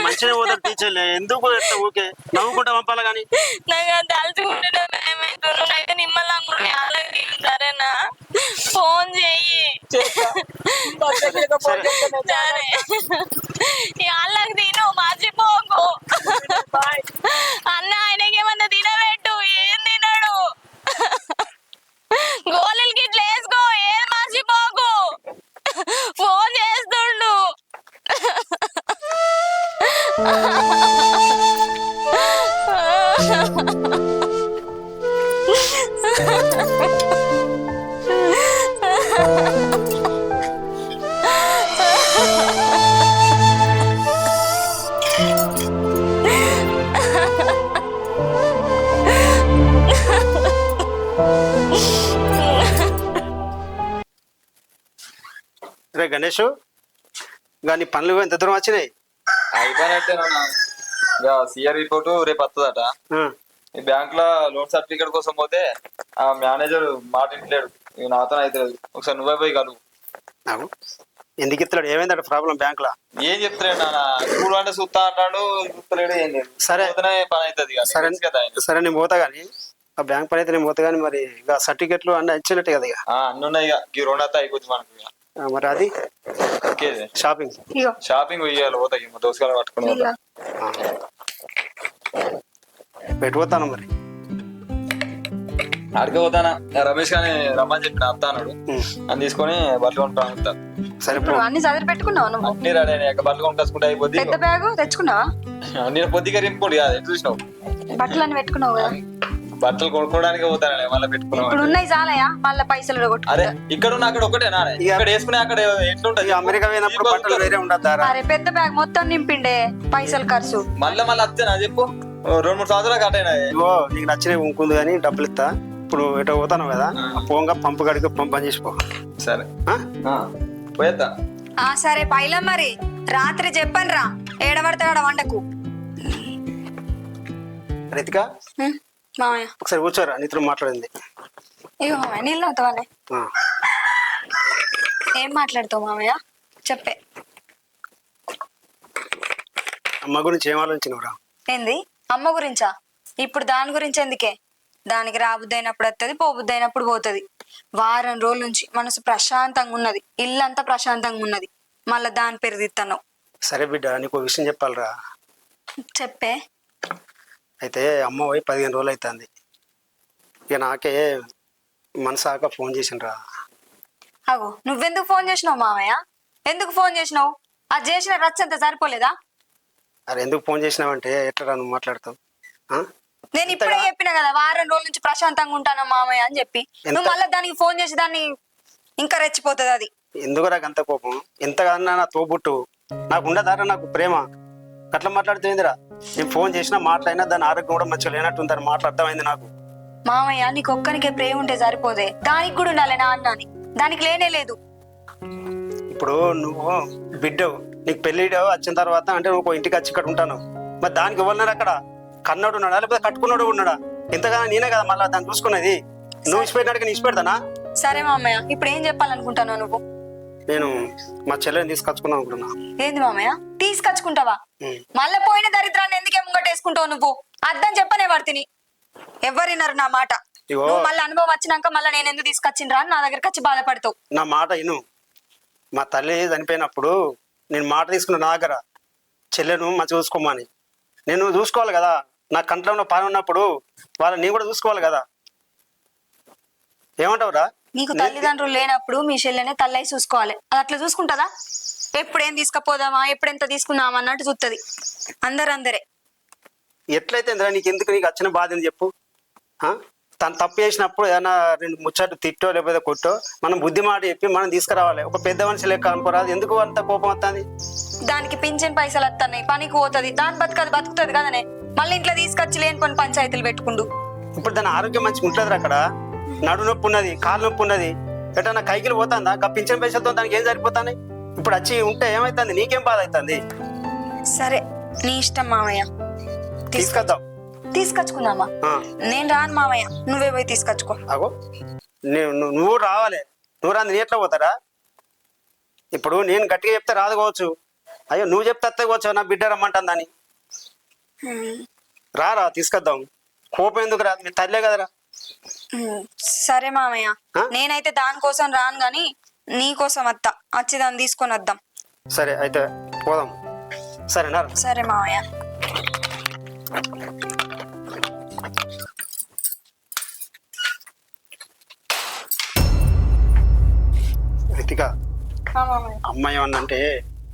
Speaker 2: మంచిగా పోతారు టీచర్లే, ఎందుకు ఊకే నవ్వుకుంటా పంపాలి. కానీ
Speaker 4: నాకు అది తలుచుకుంటే భయం అవుతుంది. నువ్వైతే నిమ్మలంగా ఉండు, అలాగే తిను, సరేనా? ఫోన్ చెయ్యి. సరే వాళ్ళకి తిను, మర్చిపోకు. అన్న ఆయనకి ఏమన్నా తినబెట్టు. ఏం తినడు. గోళీలకి ఇట్లా వేసుకో, ఏం మర్చిపోకు. ఫోన్ చేస్తుండు.
Speaker 2: రే గణేష్, కానీ పనులు ఎంత దూరం వచ్చినాయి?
Speaker 6: అయిపోయినట్టే సిఆర్ రిపోర్టు రేపు వస్తుందట. ఈ బ్యాంక్ లో లోన్ సర్టిఫికేట్ కోసం పోతే ఆ మేనేజర్ మాట ఇంటలేడు. నాతో అయితే ఒకసారి నువ్వే పోయి కలువు.
Speaker 2: నాకు ఎందుకు ఇస్తున్నాడు? ఏమైందట ప్రాబ్లం బ్యాంక్ లో?
Speaker 6: ఏం చెప్తలేడు నాన్న, స్కూల్ అంటే చూస్తా అంటాడు, చూస్తలేడు. ఏం లేదు.
Speaker 2: సరే
Speaker 6: పోతేనే పని అవుతుంది కదా.
Speaker 2: సరే నేను పోతా కానీ, ఆ బ్యాంక్ పని అయితే నేను పోతా కానీ, మరి ఇక సర్టిఫికెట్లు అన్నీ ఇచ్చినట్టే కదా? ఇక
Speaker 6: అన్ని ఉన్నాయి. ఇక ఈ 2 అంతా అయిపోతుంది మనకు. ఇక
Speaker 2: మరి అది
Speaker 6: ఓకే
Speaker 2: షాపింగ్
Speaker 6: షాపింగ్ పోయాలి. పోతాయి మా దోసుగారు పట్టుకుని పోతా.
Speaker 2: పెట్టిపోతాను మరి.
Speaker 6: అడిగి పోతానా? రమేష్ గాని రమ్మని చెప్పిన వస్తా అన్నాడు. అని తీసుకొని బట్టలు కొనుక్కుంటా.
Speaker 2: సరే
Speaker 1: అన్ని చదివి పెట్టుకున్నావు నువ్వు?
Speaker 6: అన్ని రెడీ అయినాయి. బట్టలు కొనుక్కొచ్చుకుంటే అయిపోద్ది.
Speaker 1: పెద్ద బ్యాగు తెచ్చుకున్నావా?
Speaker 6: నేను పొద్దుగా రింపుకోండి కాదు, ఎట్లా చూసినావు?
Speaker 1: బట్టలు అన్ని పెట్టుకున్నావు కదా?
Speaker 6: బట్టలు కొనుక్కోవడానికి పోతానే మళ్ళీ పెట్టుకున్నాం.
Speaker 1: ఇప్పుడు ఉన్నాయి చాలయా? మళ్ళీ పైసలు
Speaker 6: అరే ఇక్కడ ఉన్న అక్కడ ఒకటేనా? ఇక్కడ వేసుకునే అక్కడ ఎట్లుంటది?
Speaker 2: అమెరికా పోయినప్పుడు బట్టలు వేరే ఉండద్దా?
Speaker 1: అరే పెద్ద బ్యాగ్ మొత్తం నింపిండే, పైసలు ఖర్చు.
Speaker 6: మళ్ళీ వస్తేనా చెప్పు? 2-3 సంవత్సరాలు కట్టయినా.
Speaker 2: ఇగో నీకు నచ్చినవి ఉంకుంది కానీ డబ్బులు ఇస్తా. ఇప్పుడు ఎటో పోతాను కదా, పోంగా పంపు గడికి పంపని చేసిపో.
Speaker 6: సరే పోయేద్దా?
Speaker 1: సరే పైలం మరి రాత్రి చెప్పను రా, ఏడబడతాడ వండకు.
Speaker 2: రితిక
Speaker 1: మామయ్య
Speaker 2: ఒకసారి కూర్చోరా, నీతో మాట్లాడింది.
Speaker 1: ఇగో మామయ్య నీళ్ళు అవుతావానే. ఏం మాట్లాడుతావు మామయ్య? చెప్పే.
Speaker 2: అమ్మ గురించి ఏం ఆలోచించినవురా?
Speaker 1: ఏంది అమ్మ గురించా? ఇప్పుడు దాని గురించి ఎందుకే? దానికి రాబుద్ది అయినప్పుడు వస్తుంది, పోబుద్ది అయినప్పుడు పోతుంది. వారం రోజుల నుంచి మనసు ప్రశాంతంగా ఉన్నది, ఇల్లంతా ప్రశాంతంగా ఉన్నది. మళ్ళా దాని పేరు తిత్తన్నావు.
Speaker 2: సరే బిడ్డ, నీకు విషయం చెప్పాలిరా.
Speaker 1: చెప్పే.
Speaker 2: అయితే అమ్మ పోయి 15 రోజులు అవుతుంది. ఇక నాకే మనసాక ఫోన్ చేసిండ్రా.
Speaker 1: అగో నువ్వెందుకు ఫోన్ చేసినావు మామయ్య? ఎందుకు ఫోన్ చేసినావు? అది చేసిన రచ్చంత సరిపోలేదా?
Speaker 2: అరే ఎందుకు ఫోన్ చేసినావంటే ఎట్లా నువ్వు మాట్లాడతావు?
Speaker 1: నేను ఇప్పుడే చెప్పిన కదా, వారం రోజుల నుంచి ప్రశాంతంగా ఉంటాను మామయ్య అని చెప్పి. నువ్వు మళ్ళీ దానికి ఫోన్ చేసి దాన్ని ఇంకా రెచ్చిపోతుంది అది.
Speaker 2: ఎందుకు నాకు అంత కోపం? ఎంతగానో నా తోబుట్టు, నాకు ఉండదారా నాకు ప్రేమ. అట్లా మాట్లాడుతుందిరా. నేను ఫోన్ చేసినా మాట్లాడినా దాని ఆరోగ్యం కూడా మంచిగా లేనట్టుంది. దాని మాట అర్థమైంది నాకు.
Speaker 1: మామయ్య నీకు ఒక్కనికే ప్రేమ ఉంటే సరిపోదే, దానికి కూడా ఉండాలి నా అన్నాని. దానికి లేనే లేదు.
Speaker 2: ఇప్పుడు నువ్వు బిడ్డవు, నీకు పెళ్లి వచ్చిన తర్వాత అంటే నువ్వు ఇంటికి వచ్చి ఇక్కడ ఉంటాను. మరి దానికి ఎవరున్నారు అక్కడ? కన్నోడు ఉన్నాడా లేకపోతే కట్టుకున్నాడు ఉన్నాడా? ఇంతగానో నేనే కదా మళ్ళీ దాన్ని చూసుకున్నది. నువ్వు ఇచ్చిపెట్టినాడు నేను ఇచ్చిపెడతానా?
Speaker 1: సరే మామయ్య, ఇప్పుడు ఏం చెప్పాలనుకుంటాను నువ్వు?
Speaker 2: నేను మా చెల్లెని తీసుకొచ్చుకుందాం అనుకుంటున్నా.
Speaker 1: ఏంది మామయ్య తీసుకొచ్చుకుంటావా?
Speaker 2: ఉమ్.
Speaker 1: మళ్ళా పోయిన దరిద్రాన్ని ఎందుకే ముంగటేసుకుంటావు నువ్వు? అర్థం చెప్పనే పడుతుంది. ఎవరిన్నారు నా మాట?
Speaker 2: ఇగో.
Speaker 1: నువ్వు మళ్ళీ అనుభవం వచ్చినాక మళ్ళీ నేను ఎందుకు తీసుకొచ్చిండ్రా అని నా దగ్గరకు వచ్చి బాధపడతావు.
Speaker 2: నా మాట విను. మా తల్లి చనిపోయినప్పుడు నేను మాట తీసుకున్న నా దగ్గర చెల్లెను మంచిగా చూసుకోమని. నేను చూసుకోవాలి కదా, నా కంట్లో ఉన్న పాలు ఉన్నప్పుడు వాళ్ళని నేను కూడా చూసుకోవాలి కదా. ఏమంటావురా?
Speaker 1: నీకు తల్లిదండ్రులు లేనప్పుడు మీ చెల్లెనే తల్లై చూసుకోవాలి. అది అట్లా చూసుకుంటదా? ఎప్పుడేం తీసుకుపోదామా, ఎప్పుడెంత తీసుకుందామా అన్నట్టు చూస్తుంది. అందరే
Speaker 2: ఎట్లయితే ఇందిరా నీకు ఎందుకు నీకు వచ్చిన బాధ అని చెప్పు. ఆ? తను తప్పు చేసినప్పుడు ఏదైనా రెండు ముచ్చట్లు తిట్టో లేకపోతే కొట్టో మనం బుద్ధి మాట చెప్పి మనం తీసుకురావాలి. ఒక పెద్ద మనిషి లెక్క అనుకోరాదు. ఎందుకు అంత కోపం వస్తుంది?
Speaker 1: దానికి పింఛన్ పైసలు వస్తున్నాయి, పనికి పోతుంది, దాని బతుకది బతుకుతుంది కదనే. మళ్ళీ ఇంట్లో తీసుకొచ్చి లేని కొన్ని పంచాయతీలు పెట్టుకుండు.
Speaker 2: ఇప్పుడు దాని ఆరోగ్యం మంచిగా ఉంటుంది. అక్కడ నడు నొప్పి ఉన్నది, కాలు నొప్పి ఉన్నది, ఎటన్నా కైకిలు పోతుందా? ఆ పింఛన్ పైసలతో దానికి ఏం సరిపోతాయి? ఇప్పుడు వచ్చి ఉంటే ఏమైతుంది? నీకేం బాధ అవుతుంది?
Speaker 1: సరే నీ ఇష్టం మామయ్య.
Speaker 2: తీసుకొద్దాం.
Speaker 1: తీసుకొచ్చుకుందామా? నేను రాను మామయ్య, నువ్వే పోయి తీసుకొచ్చుకో.
Speaker 2: అగో నువ్వు రావాలి. నువ్వు రాని నీ ఎట్లా పోతారా? ఇప్పుడు నేను గట్టిగా చెప్తే రాదు కావచ్చు. అయ్యో నువ్వు చెప్తే అత్తే కావచ్చు నా బిడ్డ రమ్మంటాను దాన్ని. రా తీసుకొద్దాం. కోపం ఎందుకు రా? మీ తల్లే కదరా.
Speaker 1: సరే మామయ్య, నేనైతే దానికోసం రాను గాని నీ కోసం వస్తా. వచ్చి దాన్ని తీసుకొని వద్దాం.
Speaker 2: సరే అయితే పోదాం. సరేనా?
Speaker 1: సరే మామయ్య.
Speaker 2: రితిక, అమ్మాయి ఏమన్నంటే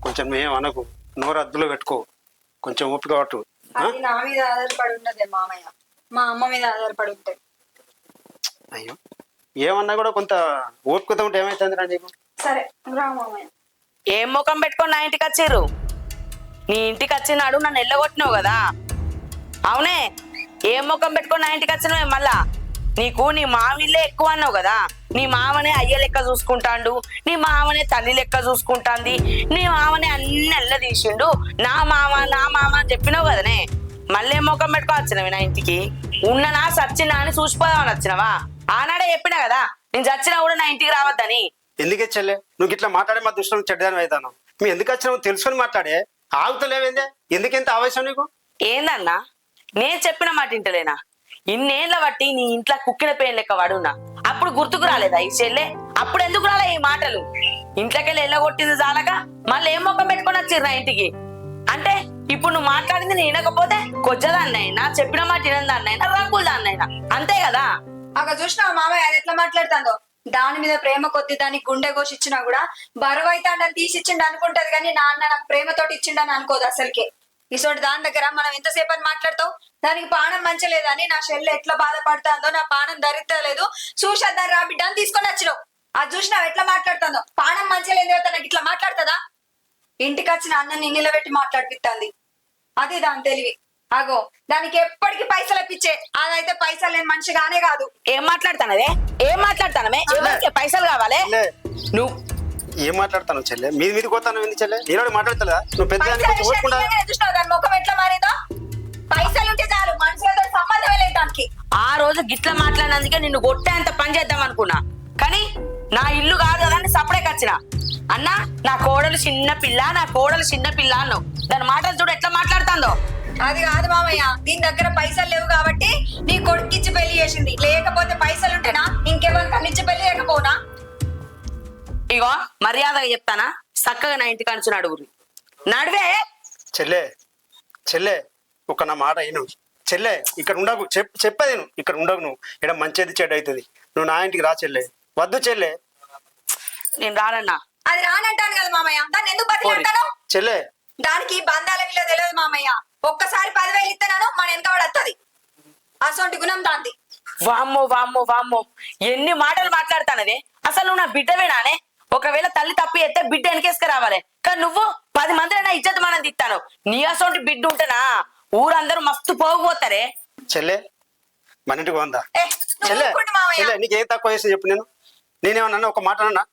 Speaker 2: కొంచెం ఏమనకు, నోరు అద్దులో పెట్టుకో, కొంచెం ఓపిక పట్టు.
Speaker 1: అది నా మీద ఆధారపడి ఉండదే మామయ్య, మా అమ్మ మీద ఆధారపడి ఉంటది.
Speaker 2: అయ్యో ఏమన్నా కూడా కొంత ఓపికతో ఉంటే ఏమైతుంది రా నీకు?
Speaker 1: సరే రా మామయ్య.
Speaker 3: ఏం ముఖం పెట్టుకొని నా ఇంటికి వచ్చిర్రు? నీ ఇంటికి వచ్చినాడు నన్ను ఎల్లగొట్టినావు కదా. అవునే, ఏం ముఖం పెట్టుకొని నా ఇంటికి వచ్చినావు? మళ్ళా నీకు నీ మామిళ్ళే ఎక్కువ అన్నావు కదా. నీ మామనే అయ్య లెక్క చూసుకుంటాండు, నీ మామనే తల్లి లెక్క చూసుకుంటాంది, నీ మామనే అన్ని ఎల్ల తీసిండు, నా మామ అని చెప్పినావు కదనే. మళ్ళీ ఏం ముఖం పెట్టుకొని వచ్చినవి నా ఇంటికి? ఉన్ననా సచ్చినా అని చూసిపోదామని వచ్చినవా? ఆనాడే చెప్పినా కదా నేను చచ్చినా కూడా నా ఇంటికి రావద్దని.
Speaker 2: ఎందుకే చెల్లె నువ్వు ఇట్లా మాట్లాడే మా దృష్టిలో చెడ్డదాని అవుతాను. మీ ఎందుకు వచ్చినావు తెలుసుకొని మాట్లాడే. ఆగుతలేవేందే? ఎందుకెంత ఆవేశం నీకు?
Speaker 3: ఏందన్నా నేను చెప్పిన మాట ఇంటలేనా? ఇన్నేళ్ల బట్టి నీ ఇంట్లో కుక్కిన పేరు లెక్క వాడున్నా. అప్పుడు గుర్తుకు రాలేదా ఈ చెల్లె? అప్పుడు ఎందుకు రాలే ఈ మాటలు? ఇంట్లోకెళ్ళి ఎల్లగొట్టింది చాలక మళ్ళీ ఏం మొక్కం పెట్టుకొని వచ్చిర్రు నా ఇంటికి అంటే ఇప్పుడు నువ్వు మాట్లాడింది నేను వినకపోతే కొజ్జదాన్నైనా చెప్పిన మాట వినదాన్నైనా రంగులు దాన్నైనా అంతే కదా.
Speaker 1: అక్కడ చూసినావు మామయ్య అది ఎట్లా మాట్లాడుతుందో. దాని మీద ప్రేమ కొద్ది దానికి గుండె కోసి ఇచ్చినా కూడా బరువు అవుతాడని తీసి ఇచ్చిండు అనుకుంటది కానీ నాన్న నాకు ప్రేమతోటి ఇచ్చిండని అనుకోదు అసలుకే. ఇసోటి దాని దగ్గర మనం ఎంతసేపు అని మాట్లాడతావు? దానికి పానం మంచలేదని నా షెల్ ఎట్లా బాధపడుతుందో, నా పానం ధరిస్తలేదు చూసేద్దాన్ని రా బిడ్డ అని తీసుకొని వచ్చినావు. అది చూసినావు ఎట్లా మాట్లాడుతుందో. పానం మంచలేదు తనకి ఇట్లా మాట్లాడుతుందా? ఇంటికి వచ్చిన అన్నని నిలబెట్టి మాట్లాడిపిస్తుంది. అది దాని తెలివి. అగో దానికి ఎప్పటికీ పైసలు ఇప్పించే. అదైతే పైసలు లేని మనిషిగానే కాదు.
Speaker 3: ఏం మాట్లాడతానవే? ఏం మాట్లాడతానమే? పైసలు కావాలి నువ్వు
Speaker 2: ఏం మాట్లాడతాను చెల్లె? మీది పోతాను ఎందుకు చెల్లె? నేను మాట్లాడతా. నువ్వు పెద్ద
Speaker 1: చూసినావు దాని ముఖం ఎట్లా మారిందో. పైసలు ఉంటే చాలు, మనుషులతో సంబంధమే లేదు దానికి.
Speaker 3: ఆ రోజు గిట్ల మాట్లాడినందుకే నిన్ను కొట్టేంత పని చేద్దాం అనుకున్నా, కానీ నా ఇల్లు కాదు కదా అని సపరేట్ వచ్చిన. అన్నా నా కోడలు చిన్న పిల్ల, నా కోడలు చిన్న పిల్ల అన్నావు. దాని మాటలు చూడు ఎట్లా మాట్లాడుతుందో.
Speaker 1: అది కాదు మామయ్య, దీని దగ్గర పైసలు లేవు కాబట్టి నీ కొడుకిచ్చి పెళ్లి చేసింది. లేకపోతే పైసలు ఉంటేనా ఇంకెవరికన్నా ఇచ్చి పెళ్లి లేకపోనా?
Speaker 3: ఇగో మర్యాదగా చెప్తానా, చక్కగా నా ఇంటికి అంచు నడుగురి నడివే.
Speaker 2: చెల్లె ఒక నా మాట అయిను చెల్లె. ఇక్కడ ఉండకు, చెప్పేది నువ్వు ఇక్కడ ఉండకు. నువ్వు ఇక్కడ మంచిది చెడ్డ అవుతుంది. నువ్వు నా ఇంటికి రా చెల్లె. వద్దు చెల్లె.
Speaker 3: నేను రానన్నా.
Speaker 1: అది రానంటాను కదా మామయ్య, దాన్ని ఎందుకు బతిలాడతాను?
Speaker 2: చెల్లె
Speaker 1: దానికి బంధాల విలువ తెలియదు మామయ్య. ఒక్కసారి 10,000 ఇస్తాను మన వెనకబడి వస్తుంది. అసొంటి గుణం దాంది.
Speaker 3: వామ్మో వామ్మో వామ్మో ఎన్ని మాటలు మాట్లాడతానదే. అసలు నువ్వు నా బిడ్డవేనానే? ఒకవేళ తల్లి తప్పి ఎత్తే బిడ్డ వెనకేసుకు రావాలి, కానీ నువ్వు 10 మంది నా ఇజ్జత్ మనం తిత్తాను. నీ అసొంటి బిడ్డ ఉంటేనా ఊరందరూ మస్తు పోగిపోతారే.
Speaker 2: చెల్లె మన ఇంటికి వందా చెల్లె? చెల్లె నీకేం తక్కువ చేసి చెప్పు. నేనేమన్నా ఒక మాట అన్నా?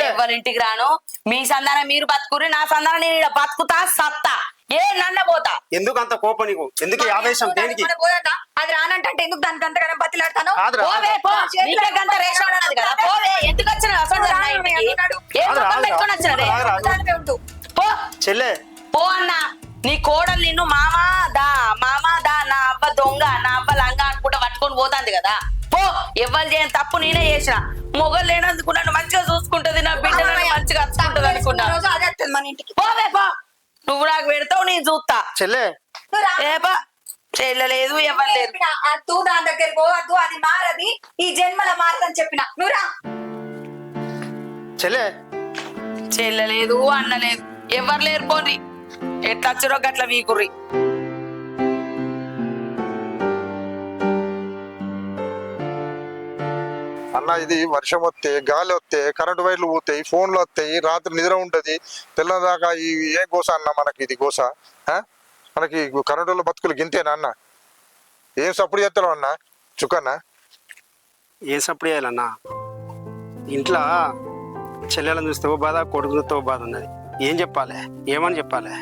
Speaker 3: ఎవరి ఇంటికి రాను, మీ సంధానం మీరు బతుకురి, నా సంధానం నేను బతుకుతా సత్తా. ఏ నన్న పోతా
Speaker 2: ఎందుకు అంత కోపం నీకు? ఎందుకు ఈ ఆవేశం దేనికి?
Speaker 1: మన పోదట, అది రానంటే ఎందుకు దానికి అంతగానం బతిలాడతాను?
Speaker 2: కాదురా,
Speaker 3: పోవే పో నీకే గంట రేషన్ ఉన్నది కదా పోవే ఎందుకు వచ్చిన అసలు నా ఇంటికి ఏ
Speaker 2: కాదురా,
Speaker 3: ముఖం పెట్టుకొని వచ్చిన రే
Speaker 2: కాదురా,
Speaker 1: దానివే ఉండు.
Speaker 3: పో
Speaker 2: చెల్లె
Speaker 3: పో అన్న నీ కోడలు నిన్ను మామా దా నా అవ్వ దొంగ నా అవ్వ లంగా అనుకుంటా పట్టుకొని పోతాంది కదా పో ఎవ్వరు చేయని తప్పు నేనే చేసిన మొగలు లేనందుకు నన్ను మంచిగా చూసుకుంటది నా బిడ్డ నన్ను మంచిగా అచ్చుకుంటది అనుకున్నా
Speaker 1: రోజు అదే వస్తుంది మన ఇంటికి.
Speaker 3: పోవే పో నువ్వు నాకు పెడతావు నేను చూస్తా
Speaker 2: చెల్లె
Speaker 1: నువ్వు రా.
Speaker 3: ఏ పో చెల్లలేదు ఎవరు లేదు
Speaker 1: చెప్పిన, అద్దు దాని దగ్గరికి పోవద్దు, అది మారది, ఈ జన్మల మారదని చెప్పిన. నువ్వు రా.
Speaker 2: చెల్లె
Speaker 3: చెల్లలేదు అన్నలేదు ఎవరు లేరు పోని ఎట్లా వచ్చిరో గట్ల వీకుర్రి
Speaker 7: అన్న ఇది వర్షం వస్తే గాలి వస్తే కరెంటు వైర్లు పోతాయి ఫోన్లు వస్తాయి రాత్రి నిద్ర ఉంటది తెల్లదాకా ఈ ఏ గోస అన్న మనకి ఇది గోస ఆ? మనకి కరెంటు వాళ్ళ బతుకులు గింతేనా అన్న ఏం సప్పుడు చేస్తావు అన్న చుక్కన్న
Speaker 2: ఏం సప్పుడు చేయాలన్నా? ఇంట్లో చెల్లెలను చూస్తే ఓ బాధ, కొడుకు చూస్తే ఓ బాధ ఉన్నది. ఏం చెప్పాలి? ఏమని చెప్పాలి?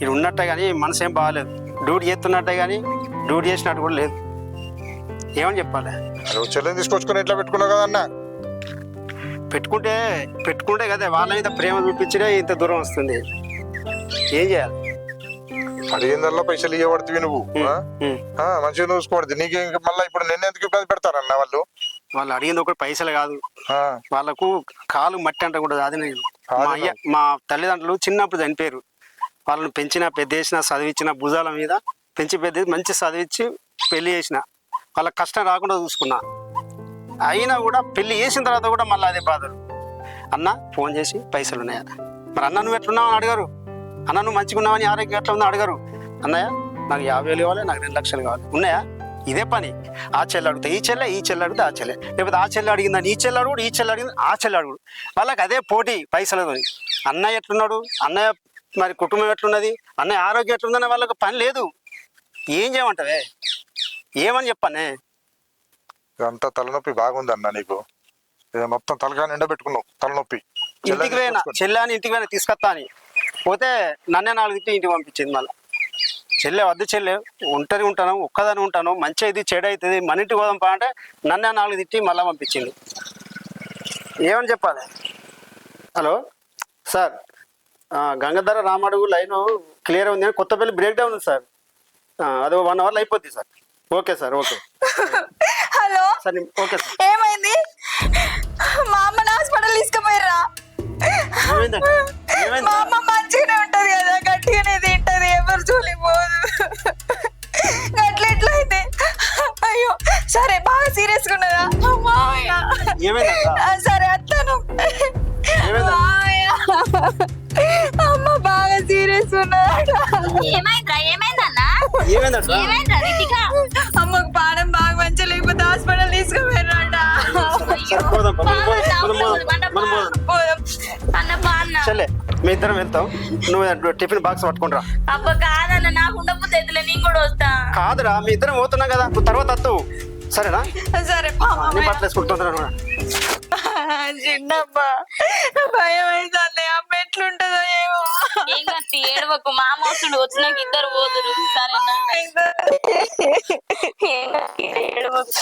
Speaker 2: ఇది ఉన్నట్టే కానీ మనసు ఏం బాగాలేదు. డ్యూటీ చేస్తున్నట్టే కానీ డ్యూటీ చేసినట్టు కూడా లేదు. ఏమని చెప్పాలి?
Speaker 7: నువ్వు చెల్లెని తీసుకొచ్చుకొని ఎట్లా పెట్టుకున్నావు కదా అన్న
Speaker 2: పెట్టుకుంటే కదా వాళ్ళ మీద ప్రేమ చూపించడే ఇంత దూరం వస్తుంది. ఏం చేయాలి?
Speaker 7: అడిగిందల్లా పైసలు ఇవ్వబడుతుంది నువ్వు ఆ?
Speaker 2: ఉం.
Speaker 7: ఆ, మంచిగా చూసుకోబడుతుంది నీకు మళ్ళీ ఇప్పుడు నిన్నెందుకు ఇబ్బంది పెడతారన్న వాళ్ళు
Speaker 2: వాళ్ళు అడిగింది ఒకటి పైసలు కాదు,
Speaker 7: ఆ,
Speaker 2: వాళ్ళకు కాలు మట్టి అంట కూడా అది నేను. మా తల్లిదండ్రులు చిన్నప్పుడు చనిపోయారు. వాళ్ళని పెంచిన పెద్ద చేసిన చదివించిన భుజాల మీద పెంచి పెద్ద మంచి చదివించి పెళ్లి చేసిన వాళ్ళ కష్టం రాకుండా చూసుకున్నా. అయినా కూడా పెళ్లి చేసిన తర్వాత కూడా మళ్ళీ అదే బాధలు. అన్న ఫోన్ చేసి పైసలు ఉన్నాయా? మరి అన్న నువ్వు ఎట్లున్నావు అని అడగరు. అన్న నువ్వు మంచిగా ఉన్నావని ఆరోగ్యం ఎట్లా ఉందో అడగరు. అన్నయ్య నాకు 50,000 కావాలి, నాకు 2 లక్షలు కావాలి. ఉన్నాయా? ఇదే పని. ఆ చెల్లి అడిగితే ఈ చెల్లి అడిగితే ఆ చెల్లె, లేకపోతే ఆ చెల్లి అడిగిందని ఈ చెల్లి అడుగుడు, ఈ చెల్లి అడిగింది ఆ చెల్లి అడుగుడు. వాళ్ళకి అదే పోటీ పైసలతో. అన్నయ్య ఎట్లున్నాడు, అన్నయ్య మరి కుటుంబం ఎట్లున్నది, అన్నయ్య ఆరోగ్యం ఎట్లుందని వాళ్ళకి పని లేదు. ఏం చేయమంటావే? ఏమని చెప్పానే?
Speaker 7: ఇదంతా తలనొప్పి బాగుంది అన్న నీకు ఇది మొత్తం తలగా నిండా పెట్టుకున్నావు తలనొప్పి
Speaker 2: ఇంటికి పోయినా చెల్లెని ఇంటికి పోయినా తీసుకొస్తా అని పోతే నన్నే 4 తిట్టి ఇంటికి పంపించింది. మళ్ళీ చెల్లె వద్దు చెల్లె ఒంటరి ఉంటాను, ఒక్కదాని ఉంటాను, మంచి ఇది చెడు అవుతుంది, మన ఇంటికి పోదాం పా అంటే నన్నే 4 తిట్టి మళ్ళీ పంపించింది. ఏమని చెప్పాలి? Hello sir, Gangadhara Ramadugu line clear ఉంది, కొత్తపల్లి బ్రేక్ డౌన్ ఉంది సార్. అది 1 అవర్లో అయిపోద్ది sir. Okay sir, okay
Speaker 1: hello,
Speaker 2: sir. Okay sir.
Speaker 1: ఏమైంది? మా అమ్మని హాస్పిటల్ తీసుకుపోయిర్రా?
Speaker 2: ఏమైందండి? ఏమైంది?
Speaker 1: మా అమ్మ మంచిగానే ఉంటది కదా, గట్టిగానే తింటది, ఎవరు చూలిపోదు. అట్లెట్లయితే? అయ్యో సరే, బాగా సీరియస్ గా ఉన్నదా మామయ్య?
Speaker 2: ఏమైందక్క?
Speaker 1: సరే అట్లను
Speaker 2: ఏమైంది?
Speaker 1: మామయ్య, అమ్మ బాగా సీరియస్ ఉన్నదా?
Speaker 4: ఏమైందిరా ఏమైందన్నా
Speaker 2: ఏమైందక్క?
Speaker 4: ఏమైందిరా రితిక
Speaker 1: అమ్మకు పానం బాగా మంచి లేకపోతే హాస్పిటల్ తీసుకుపోయిర్రట.
Speaker 2: సరే, పోదాం, మనం పోదాం.
Speaker 4: అన్న బాన్న
Speaker 2: చెల్లె మీ ఇద్దరం వెళ్తాం, నువ్వు టిఫిన్ బాక్స్ పట్టుకుంటా.
Speaker 4: అబ్బ కాదన్న నాకు ఉండకపోతే ఎదులే నేను కూడా వస్తా
Speaker 2: కాదురా, మీ ఇద్దరం పోతున్నాం కదా, నువ్వు తర్వాత వస్తావు. సరేనా?
Speaker 1: సరే
Speaker 2: నీ బట్టలు వేసుకుంటున్నా.
Speaker 1: చిన్నప్ప భయం అవుతుంది, అమ్మ ఎట్లుంటదో ఏమో.
Speaker 4: ఏం కత్తి ఏడవకు మామ వస్తుండు వచ్చినాక ఇద్దరు పోదురు సరేనా ఏం కత్తి, ఏడవకు.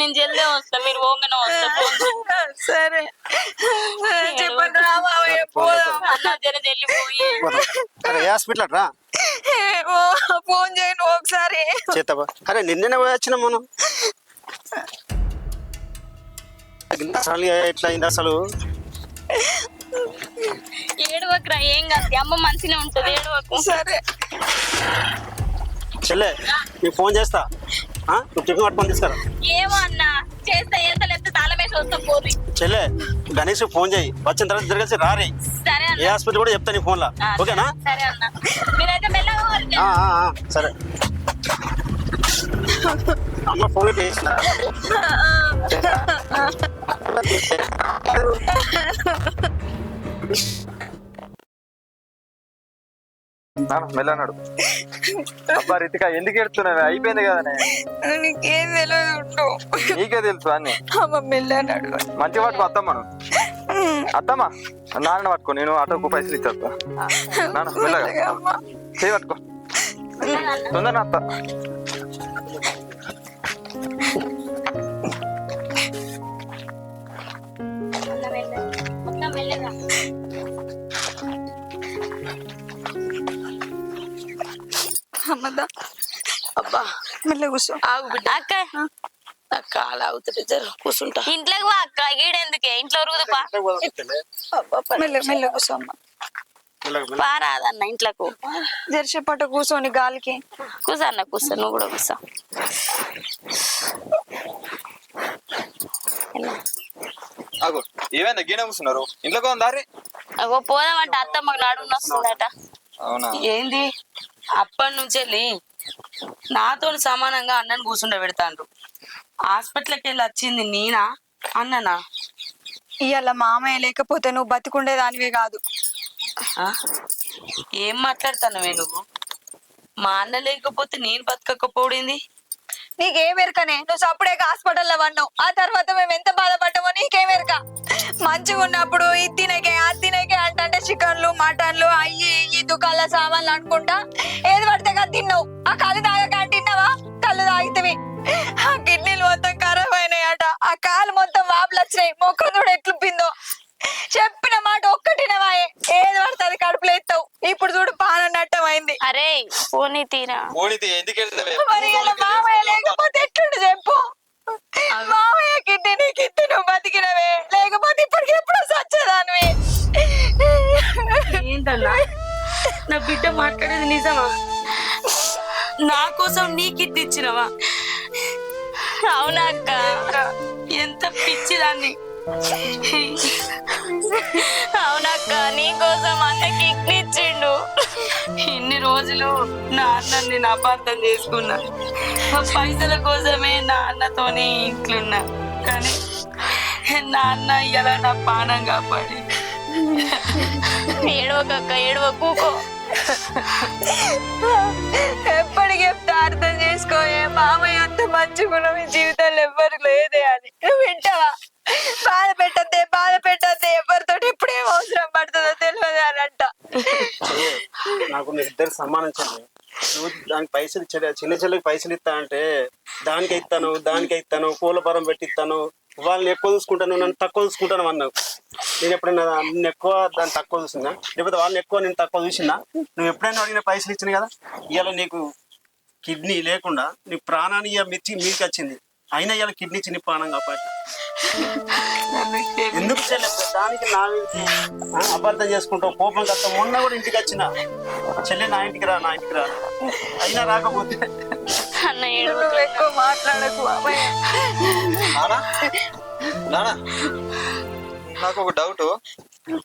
Speaker 4: నేను జల్దే వస్తా మీరు పోగానే వస్తా
Speaker 1: సరే చెప్పండి రా మావయ్య, పోదాం.
Speaker 4: అన్న జర జల్లిపోయి
Speaker 2: అరే ఏ హాస్పిటల్ రా?
Speaker 1: ఓ, ఫోన్ చేయండి ఒకసారి.
Speaker 2: చేస్తావా? అరే నిన్ననే పోయి వచ్చినాం మనం. అసలు ఎట్లా అయింది అసలు?
Speaker 4: ఏడవకురా ఏం కాదు అమ్మ మంచిగా ఉంటది ఏడవకు
Speaker 1: సరే
Speaker 2: చెల్లె నీకు ఫోన్ చేస్తా, నువ్వు టిఫిన్ పట్టుకొని తీసుకురా.
Speaker 4: ఏమో అన్న చేస్తే లేకపోతే తాళమేసి వస్తాం పోరి
Speaker 2: చెల్లె గణేష్ ఫోన్ చేయి, వచ్చిన తర్వాత తిరగలిసి రారి.
Speaker 4: సరే
Speaker 2: ఏ
Speaker 4: అన్న
Speaker 2: హాస్పిటల్ కూడా చెప్తా నీ ఫోన్లో, ఓకేనా?
Speaker 4: సరే అన్న మీరైతే మెల్లగా పోరు.
Speaker 2: సరే. అమ్మ ఫోన్ చేసిన
Speaker 6: మెల్లన్నాడు. అబ్బా రితిక ఎందుకు ఎడుతున్నావు? అయిపోయింది కదనే,
Speaker 1: నీకేం తెలియదు ఉండు.
Speaker 6: నీకే తెలుసు అన్ని.
Speaker 1: అమ్మ మెల్లన్నాడు.
Speaker 6: మంచి వాటికి వస్తాం మనం. అత్తమ్మా నాన్న పట్టుకో, నేను ఆటోకు పైసలు ఇచ్చేస్తా. నాన్న మెల్లగా చేయి పట్టుకో, తొందరగా అత్త.
Speaker 1: అమ్మదా
Speaker 3: అబ్బా
Speaker 1: మెల్ల కూర్చో.
Speaker 3: ఆగు బిడ్డ,
Speaker 4: అక్క
Speaker 3: నా కాలు ఆగుతుంది, జర కూర్చుంటా.
Speaker 4: ఇంట్లోకి పో అక్క, గీడెందుకే ఇంట్లో రుగుదుపా
Speaker 1: మెల్ల మెల్ల కూర్చో అమ్మ.
Speaker 4: పారాదన్న ఇంట్లోకు.
Speaker 1: జరసేపట కూర్చోని గాలికి.
Speaker 4: కూసో అన్న, కూసో, నువ్వు కూడా కూసో.
Speaker 6: ఆగు, ఏమైందా గీన కూర్చున్నారు? ఇంట్లోకి దారి.
Speaker 4: అగో పోదామంటే అత్తమ్మకు నడుము వస్తుందట.
Speaker 6: అవునా?
Speaker 3: ఏంది అప్పటి నుంచి వెళ్ళి నాతో సమానంగా అన్నని కూర్చుండ పెడతాండ్రు. హాస్పిటల్కి వెళ్ళి వచ్చింది నేనా అన్ననా?
Speaker 1: ఇవాళ మామయ్య లేకపోతే నువ్వు బతికుండేదానివే కాదు.
Speaker 3: ఆ? ఏం మాట్లాడుతున్నావే నువ్వు? మా అన్న లేకపోతే నేను బతకకపోడింది.
Speaker 1: నీకేమెరకనే, నువ్వు సప్పుడే హాస్పిటల్లో పన్నావు. ఆ తర్వాత మేము ఎంత బాధపడ్డామో నీకేమెరక. మంచిగా ఉన్నప్పుడు ఇది తినకే అది తినకే అంటే చికెన్లు మటన్లు అయ్యి ఈ దుకాళ్ళ సామాన్లు అనుకుంటా ఏది పడితే కదా తిన్నావు. ఆ కళ్ళు తాగక తిన్నావా? కళ్ళు తాగితేవి ఆ కిడ్నీలు మొత్తం ఖరాబ్ అయినాయట. ఆ కాలు మొత్తం వాపులు వచ్చినాయి. మొక్కం చూడు ఎట్లుప్పిందో. చెప్పిన మాట ఒక్కటినవాయే, ఏది పడితే అది కడుపులో ఎత్తావు. ఇప్పుడు చూడు పానం నట్టమైంది.
Speaker 4: అరే పోనీ తీరా.
Speaker 6: ఓడితే ఎందుకు వెళ్తావే?
Speaker 1: మరి ఇలా మామయ్య లేకపోతే ఎట్లుండు చెప్పు. మామయ్య కిడ్నీ నీ కిడ్నీ నువ్వు బతికినవే, లేకపోతే ఇప్పటికి ఎప్పుడో సచ్చేదానివి.
Speaker 3: ఏంటన్నా నా బిడ్డ మాట్లాడేది నిజమా? నా కోసం నీ కిట్ ఇచ్చినవా?
Speaker 4: అవునా అక్క?
Speaker 3: ఎంత పిచ్చిదాన్ని.
Speaker 4: అవునక్క, నీకోసం అన్న కిడ్నీ ఇచ్చిండు.
Speaker 3: ఇన్ని రోజులు నా అన్నని నేను అపార్థం చేసుకున్నా. ఆ పైసల కోసమే నా అన్నతోనే ఇంట్లున్నా. కానీ నా అన్న ఇలా నా పానం కాపాడి.
Speaker 4: ఏడవకక్క, ఏడవ, కూకో.
Speaker 1: ఎప్పటికి చెప్తా అర్థం చేసుకోయే. మామయ్య అంత మంచిగా మీ జీవితంలో ఎవ్వరు లేదే అని నువ్వు వింటావా? బాధ పెట్టద్దే ఎవరితోటి ఎప్పుడేం అవసరం పడుతుందో తెలియదు అని అంట.
Speaker 2: నాకు మీరు ఇద్దరు సమానం చెల్లి. నువ్వు దానికి పైసలు ఇచ్చా, చిన్న చెల్లికి పైసలు ఇస్తా అంటే దానికే ఇస్తాను పూల పరం పెట్టిస్తాను, వాళ్ళని ఎక్కువ చూసుకుంటాను నన్ను తక్కువ చూసుకుంటాను అన్నావు. నేను ఎప్పుడైనా నిన్ను ఎక్కువ దాన్ని తక్కువ చూసిందా? లేకపోతే వాళ్ళని ఎక్కువ నేను తక్కువ చూసిందా? నువ్వు ఎప్పుడైనా అడిగిన పైసలు ఇచ్చిన కదా. ఇవాళ నీకు కిడ్నీ లేకుండా నీ ప్రాణాన్ని మీదకి వచ్చింది. అయినా ఇవాళ కిడ్నీ చిన్ని ప్రాణం కాపాడి ఎందుకు చెల్లె దానికి నా అపార్థం చేసుకుంటావు, కోపం కట్టా. మొన్న కూడా ఇంటికి వచ్చిన చెల్లె నా ఇంటికి రా అయినా రాకపోతే
Speaker 4: అన్న ఏడవ.
Speaker 1: నువ్వు ఎక్కువ మాట్లాడకు మామయ్య.
Speaker 6: నానా నాకు ఒక డౌట్.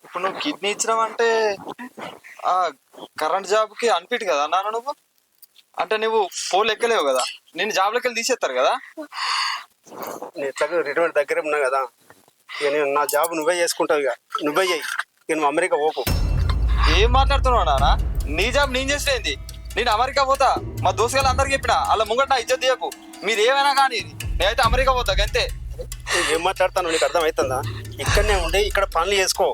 Speaker 6: ఇప్పుడు నువ్వు కిడ్నీ ఇచ్చినావంటే ఆ కరెంట్ జాబ్ కి అనిపిట్ కదా నాన్న నువ్వు? అంటే నువ్వు పోలు ఎక్కలేవు కదా, నేను జాబ్లోకి వెళ్ళి తీసేస్తారు కదా.
Speaker 2: నేను రిటైర్మెంట్ దగ్గర ఉన్నా కదా. ఇక నేను నా జాబ్ నువ్వే చేసుకుంటావు. ఇక నువ్వే చెయ్యి. ఇక నువ్వు అమెరికా పోకు.
Speaker 6: ఏం మాట్లాడుతున్నావు నాన్న? నీ జాబ్ నేను చేసేది. నేను అమెరికా పోతా. మా దోస్తులు అందరికి చెప్పిన వాళ్ళ ముంగట నా ఇజ్జత్ తీయకు. మీరు ఏమైనా కానీ నేనైతే అమెరికా పోతా అంతే.
Speaker 2: ఏం మాట్లాడతాను నీకు అర్థం అవుతుందా? ఇక్కడనే ఉండి ఇక్కడ పనులు చేసుకో.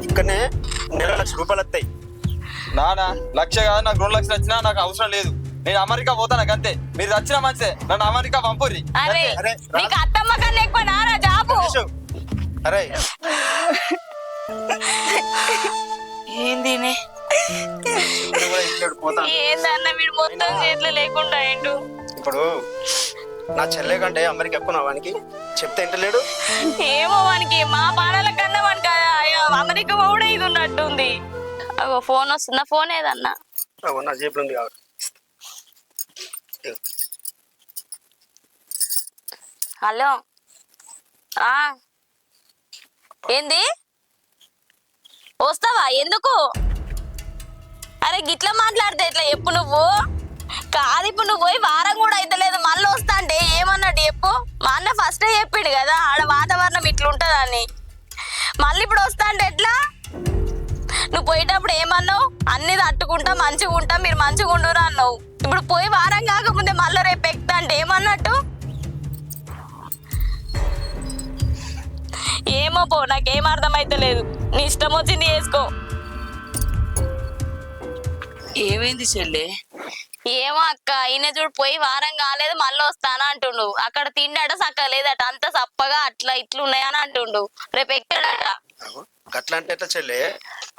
Speaker 2: ఇక్కడనే ₹1,00,000 వస్తాయి.
Speaker 6: నానా 1,00,000 కాదు, నాకు 2 లక్షలు వచ్చినా నాకు అవసరం లేదు. నేను అమెరికా పోతా నాకు అంతే. మీరు వచ్చిన మంచిదే, నన్ను అమెరికా పంపుర్రి.
Speaker 4: అరే
Speaker 2: అరే,
Speaker 4: నీకు అత్తమ్మ కన్నా ఎక్కువ నారా జాబు.
Speaker 2: అరే
Speaker 3: ఏంది
Speaker 4: ఏందన్న వీడు మొత్తం చేతులు లేకుండా ఏంటు.
Speaker 2: ఇప్పుడు నా చెల్లె కంటే అమెరికా ఎక్కువ వానికి చెప్తే ఇంటలేడు.
Speaker 4: ఏమో వానికి మా బాణాల కన్నా వానికి అమెరికా కూడా ఇది ఉన్నట్టుంది. అగో ఫోన్ వస్తుందా? ఫోన్ ఏదన్నా?
Speaker 2: నా జేబులో ఉంది కాబట్టి.
Speaker 4: హలో, ఏంది వస్తావా? ఎందుకు? అరే గిట్లా మాట్లాడితే ఎట్లా చెప్పు నువ్వు? కాదు ఇప్పుడు నువ్వు పోయి వారం కూడా అయితలేదు, మళ్ళీ వస్తా అంటే ఏమన్నట్టు చెప్పు. మా అన్న ఫస్టే చెప్పిండు కదా ఆడ వాతావరణం ఇట్లుంటదని. మళ్ళీ ఇప్పుడు వస్తా అంటే ఎట్లా? నువ్వు పోయేటప్పుడు ఏమన్నావు? అన్ని తట్టుకుంటా మంచిగా ఉంటా, మీరు మంచిగా ఉండురా అన్నావు. ఇప్పుడు పోయి వారం కాకముందే మళ్ళీ రేపు ఎక్కుతా అంటే ఏమన్నట్టు? ఏమో పో, నాకేం అర్థమైతలేదు. నీ ఇష్టం వచ్చింది చేసుకో.
Speaker 3: ఏమైంది చెల్లె?
Speaker 4: ఏమో అక్క, ఈయన చూడు పోయి వారం కాలేదు మళ్ళీ వస్తానా అంటుండు. అక్కడ తిండట సక్క లేదట, అంత సప్పగా అట్లా ఇట్లు ఉన్నాయని అంటుండు. రేపు ఎక్కడట?
Speaker 2: అట్లా అంటే ఎట్లా చెల్లె?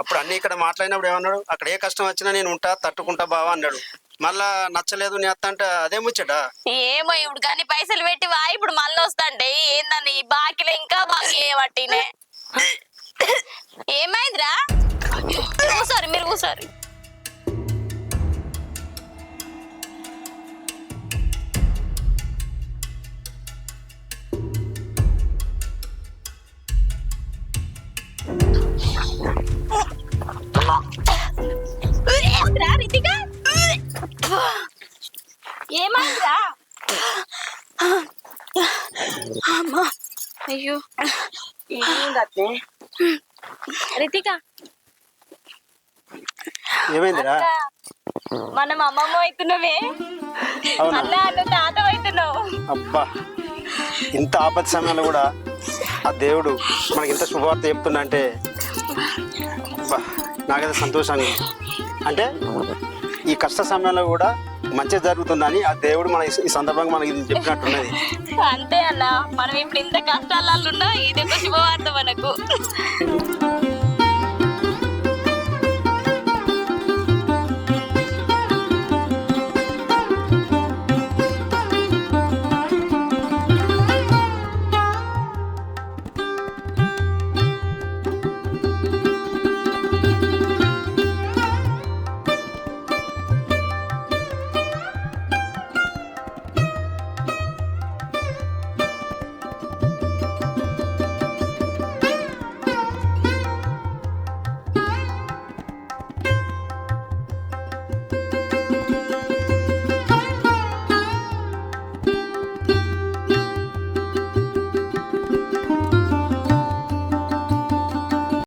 Speaker 2: అప్పుడు అన్ని ఇక్కడ మాట్లాడినప్పుడు ఏమన్నాడు? అక్కడ ఏ కష్టం వచ్చినా నేను ఉంటా తట్టుకుంటా బావా అన్నాడు. మళ్ళా నచ్చలేదు నీ అత్త అంటే అదే ముచ్చట.
Speaker 4: ఏమో ఇప్పుడు కానీ పైసలు పెట్టి వా, ఇప్పుడు మళ్ళీ వస్తాంటే ఏందని బాకీలో ఇంకా బాకీ ఏమట్టినే. ఏమైందిరా? కూసారి మీరు కూసారి. ఏమైందిరా? అయ్యో
Speaker 3: ఏమైంది?
Speaker 4: రితిక,
Speaker 2: ఏమైందిరా?
Speaker 4: మనం అమ్మమ్మ అవుతున్నావే,
Speaker 2: అవునా?
Speaker 4: అన్న నువ్వు తాత అవుతున్నావు.
Speaker 2: అబ్బా, ఇంత ఆపద సమయంలో కూడా ఆ దేవుడు మనకి ఇంత శుభవార్త చెప్తుందంటే అబ్బా, నాకైతే సంతోషంగా ఉంది. అంటే ఈ కష్ట సమయంలో కూడా మంచి జరుగుతుందని ఆ దేవుడు మన ఈ సందర్భంగా మనకి చెప్పినట్టున్నది.
Speaker 4: అంతే అన్న, మనం ఇప్పుడు ఇంత కష్టాలలో ఉన్నా ఇది ఒక శుభవార్త మనకు.